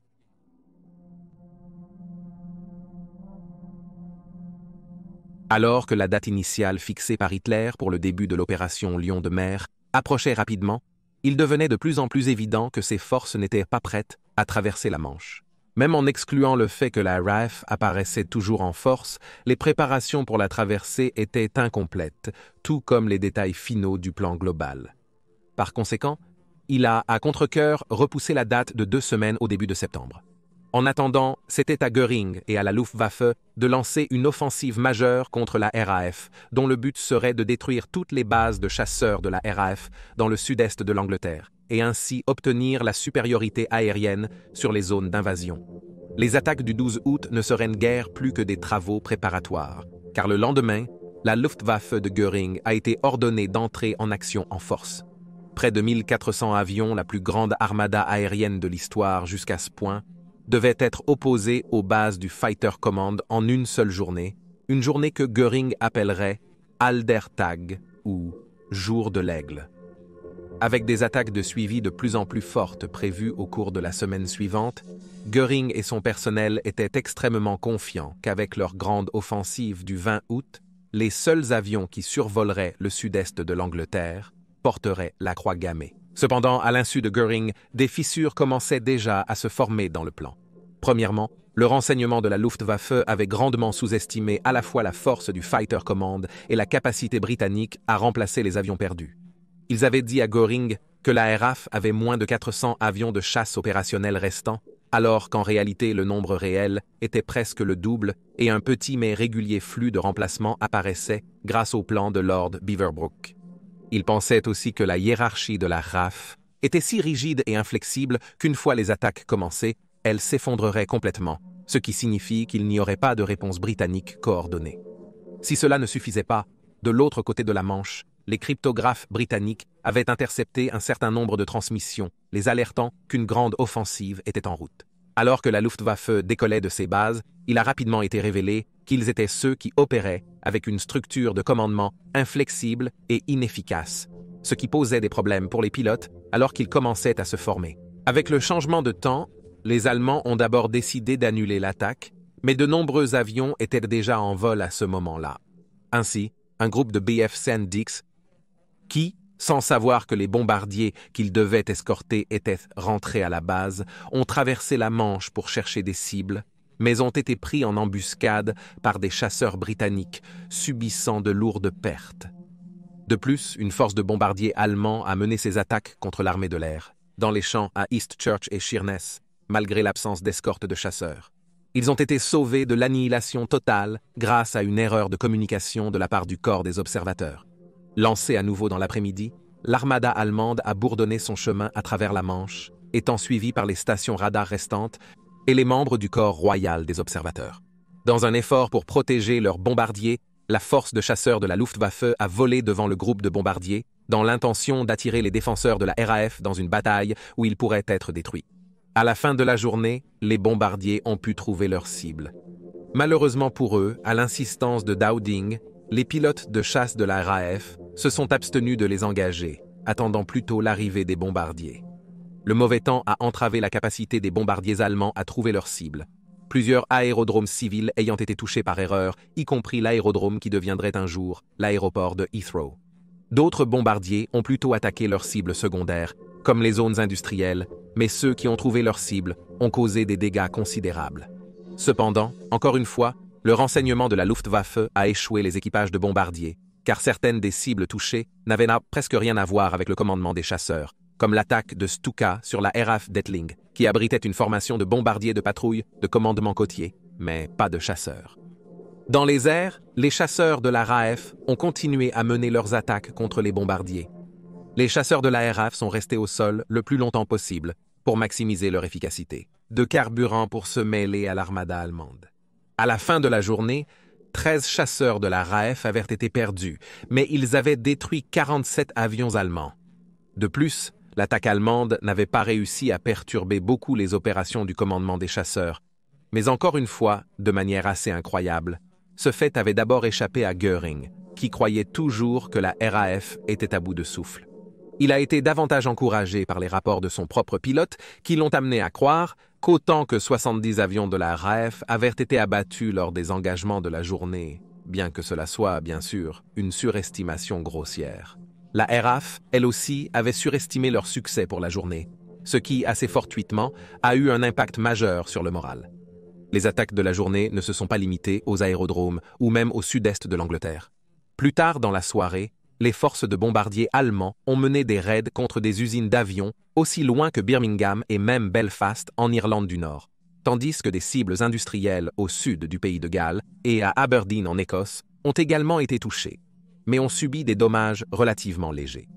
Alors que la date initiale fixée par Hitler pour le début de l'opération Lion de mer approchait rapidement, il devenait de plus en plus évident que ses forces n'étaient pas prêtes à traverser la Manche. Même en excluant le fait que la RAF apparaissait toujours en force, les préparations pour la traversée étaient incomplètes, tout comme les détails finaux du plan global. Par conséquent, il a, à contre-cœur, repoussé la date de 2 semaines au début de septembre. En attendant, c'était à Göring et à la Luftwaffe de lancer une offensive majeure contre la RAF, dont le but serait de détruire toutes les bases de chasseurs de la RAF dans le sud-est de l'Angleterre, et ainsi obtenir la supériorité aérienne sur les zones d'invasion. Les attaques du 12 août ne seraient guère plus que des travaux préparatoires, car le lendemain, la Luftwaffe de Göring a été ordonnée d'entrer en action en force. Près de 1400 avions, la plus grande armada aérienne de l'histoire jusqu'à ce point, devait être opposé aux bases du Fighter Command en une seule journée, une journée que Göring appellerait Aldertag ou Jour de l'Aigle. Avec des attaques de suivi de plus en plus fortes prévues au cours de la semaine suivante, Göring et son personnel étaient extrêmement confiants qu'avec leur grande offensive du 20 août, les seuls avions qui survoleraient le sud-est de l'Angleterre porteraient la croix gammée. Cependant, à l'insu de Göring, des fissures commençaient déjà à se former dans le plan. Premièrement, le renseignement de la Luftwaffe avait grandement sous-estimé à la fois la force du Fighter Command et la capacité britannique à remplacer les avions perdus. Ils avaient dit à Göring que la RAF avait moins de 400 avions de chasse opérationnels restants, alors qu'en réalité le nombre réel était presque le double et un petit mais régulier flux de remplacement apparaissait grâce au plan de Lord Beaverbrook. Il pensait aussi que la hiérarchie de la RAF était si rigide et inflexible qu'une fois les attaques commencées, elle s'effondrerait complètement, ce qui signifie qu'il n'y aurait pas de réponse britannique coordonnée. Si cela ne suffisait pas, de l'autre côté de la Manche, les cryptographes britanniques avaient intercepté un certain nombre de transmissions, les alertant qu'une grande offensive était en route. Alors que la Luftwaffe décollait de ses bases, il a rapidement été révélé qu'ils étaient ceux qui opéraient avec une structure de commandement inflexible et inefficace, ce qui posait des problèmes pour les pilotes alors qu'ils commençaient à se former. Avec le changement de temps, les Allemands ont d'abord décidé d'annuler l'attaque, mais de nombreux avions étaient déjà en vol à ce moment-là. Ainsi, un groupe de Bf-10 qui, sans savoir que les bombardiers qu'ils devaient escorter étaient rentrés à la base, ont traversé la Manche pour chercher des cibles, mais ont été pris en embuscade par des chasseurs britanniques, subissant de lourdes pertes. De plus, une force de bombardiers allemands a mené ses attaques contre l'armée de l'air, dans les champs à East Church et Sheerness, malgré l'absence d'escorte de chasseurs. Ils ont été sauvés de l'annihilation totale grâce à une erreur de communication de la part du corps des observateurs. Lancée à nouveau dans l'après-midi, l'armada allemande a bourdonné son chemin à travers la Manche, étant suivie par les stations radar restantes et les membres du corps royal des observateurs. Dans un effort pour protéger leurs bombardiers, la force de chasseurs de la Luftwaffe a volé devant le groupe de bombardiers, dans l'intention d'attirer les défenseurs de la RAF dans une bataille où ils pourraient être détruits. À la fin de la journée, les bombardiers ont pu trouver leur cible. Malheureusement pour eux, à l'insistance de Dowding, les pilotes de chasse de la RAF se sont abstenus de les engager, attendant plutôt l'arrivée des bombardiers. Le mauvais temps a entravé la capacité des bombardiers allemands à trouver leur cible, plusieurs aérodromes civils ayant été touchés par erreur, y compris l'aérodrome qui deviendrait un jour l'aéroport de Heathrow. D'autres bombardiers ont plutôt attaqué leurs cibles secondaires, comme les zones industrielles, mais ceux qui ont trouvé leur cible ont causé des dégâts considérables. Cependant, encore une fois, le renseignement de la Luftwaffe a échoué les équipages de bombardiers, car certaines des cibles touchées n'avaient presque rien à voir avec le commandement des chasseurs, comme l'attaque de Stuka sur la RAF d'Etling, qui abritait une formation de bombardiers de patrouille de commandement côtier, mais pas de chasseurs. Dans les airs, les chasseurs de la RAF ont continué à mener leurs attaques contre les bombardiers. Les chasseurs de la RAF sont restés au sol le plus longtemps possible pour maximiser leur efficacité, de carburant pour se mêler à l'armada allemande. À la fin de la journée, 13 chasseurs de la RAF avaient été perdus, mais ils avaient détruit 47 avions allemands. De plus, l'attaque allemande n'avait pas réussi à perturber beaucoup les opérations du commandement des chasseurs. Mais encore une fois, de manière assez incroyable, ce fait avait d'abord échappé à Göring, qui croyait toujours que la RAF était à bout de souffle. Il a été davantage encouragé par les rapports de son propre pilote qui l'ont amené à croire qu'autant que 70 avions de la RAF avaient été abattus lors des engagements de la journée, bien que cela soit, bien sûr, une surestimation grossière. La RAF, elle aussi, avait surestimé leur succès pour la journée, ce qui, assez fortuitement, a eu un impact majeur sur le moral. Les attaques de la journée ne se sont pas limitées aux aérodromes ou même au sud-est de l'Angleterre. Plus tard dans la soirée, les forces de bombardiers allemands ont mené des raids contre des usines d'avions aussi loin que Birmingham et même Belfast en Irlande du Nord, tandis que des cibles industrielles au sud du pays de Galles et à Aberdeen en Écosse ont également été touchées, mais ont subi des dommages relativement légers.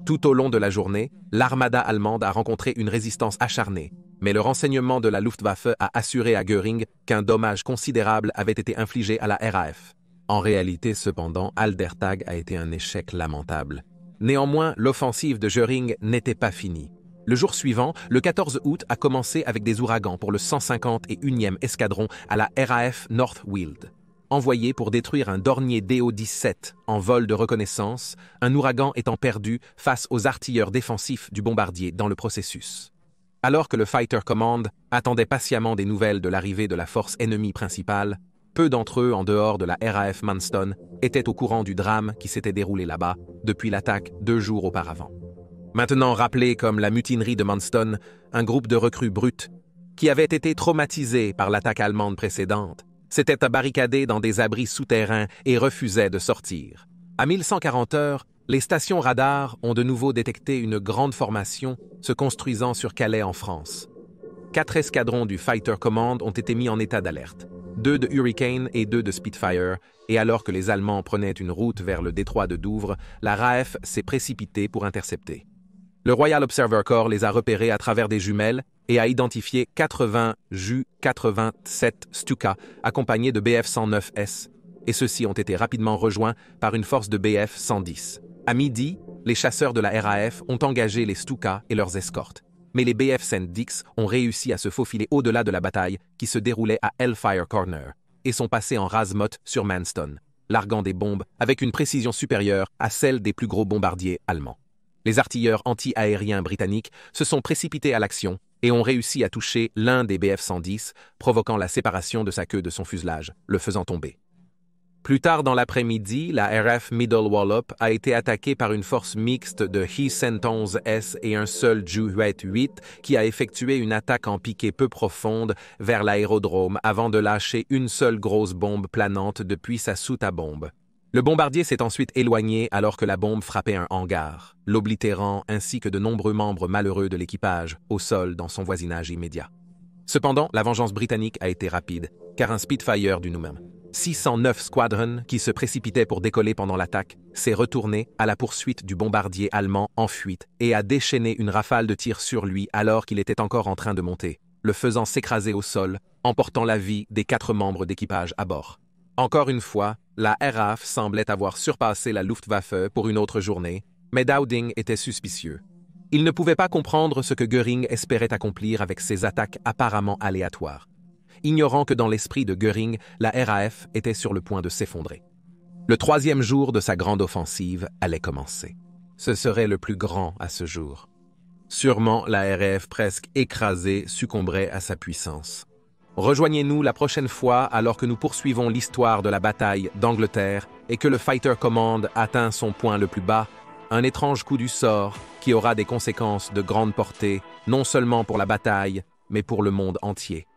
Tout au long de la journée, l'armada allemande a rencontré une résistance acharnée, mais le renseignement de la Luftwaffe a assuré à Göring qu'un dommage considérable avait été infligé à la RAF. En réalité, cependant, Aldertag a été un échec lamentable. Néanmoins, l'offensive de Göring n'était pas finie. Le jour suivant, le 14 août, a commencé avec des ouragans pour le 151e escadron à la RAF North Weald. Envoyé pour détruire un Dornier DO-17 en vol de reconnaissance, un ouragan étant perdu face aux artilleurs défensifs du bombardier dans le processus. Alors que le Fighter Command attendait patiemment des nouvelles de l'arrivée de la force ennemie principale, peu d'entre eux, en dehors de la RAF Manston, étaient au courant du drame qui s'était déroulé là-bas depuis l'attaque 2 jours auparavant. Maintenant rappelé comme la mutinerie de Manston, un groupe de recrues brutes qui avaient été traumatisés par l'attaque allemande précédente, s'étaient barricadés dans des abris souterrains et refusaient de sortir. À 1140 heures, les stations radars ont de nouveau détecté une grande formation se construisant sur Calais en France. 4 escadrons du Fighter Command ont été mis en état d'alerte, 2 de Hurricane et 2 de Spitfire, et alors que les Allemands prenaient une route vers le détroit de Douvres, la RAF s'est précipitée pour intercepter. Le Royal Observer Corps les a repérés à travers des jumelles et a identifié 80 Ju-87 Stuka accompagnés de Bf-109S, et ceux-ci ont été rapidement rejoints par une force de Bf-110. À midi, les chasseurs de la RAF ont engagé les Stuka et leurs escortes, mais les Bf-110 ont réussi à se faufiler au-delà de la bataille qui se déroulait à Hellfire Corner et sont passés en rase-motte sur Manston, larguant des bombes avec une précision supérieure à celle des plus gros bombardiers allemands. Les artilleurs anti-aériens britanniques se sont précipités à l'action et ont réussi à toucher l'un des Bf-110, provoquant la séparation de sa queue de son fuselage, le faisant tomber. Plus tard dans l'après-midi, la RAF Middle Wallop a été attaquée par une force mixte de He-111S et un seul Ju-8 qui a effectué une attaque en piqué peu profonde vers l'aérodrome avant de lâcher une seule grosse bombe planante depuis sa soute à bombe. Le bombardier s'est ensuite éloigné alors que la bombe frappait un hangar, l'oblitérant ainsi que de nombreux membres malheureux de l'équipage au sol dans son voisinage immédiat. Cependant, la vengeance britannique a été rapide, car un Spitfire du nous-mêmes, 609 Squadron, qui se précipitait pour décoller pendant l'attaque, s'est retourné à la poursuite du bombardier allemand en fuite et a déchaîné une rafale de tirs sur lui alors qu'il était encore en train de monter, le faisant s'écraser au sol, emportant la vie des 4 membres d'équipage à bord. Encore une fois, la RAF semblait avoir surpassé la Luftwaffe pour une autre journée, mais Dowding était suspicieux. Il ne pouvait pas comprendre ce que Göring espérait accomplir avec ses attaques apparemment aléatoires, ignorant que dans l'esprit de Göring, la RAF était sur le point de s'effondrer. Le 3e jour de sa grande offensive allait commencer. Ce serait le plus grand à ce jour. Sûrement, la RAF presque écrasée succomberait à sa puissance. Rejoignez-nous la prochaine fois alors que nous poursuivons l'histoire de la bataille d'Angleterre et que le Fighter Command atteint son point le plus bas, un étrange coup du sort qui aura des conséquences de grande portée, non seulement pour la bataille, mais pour le monde entier.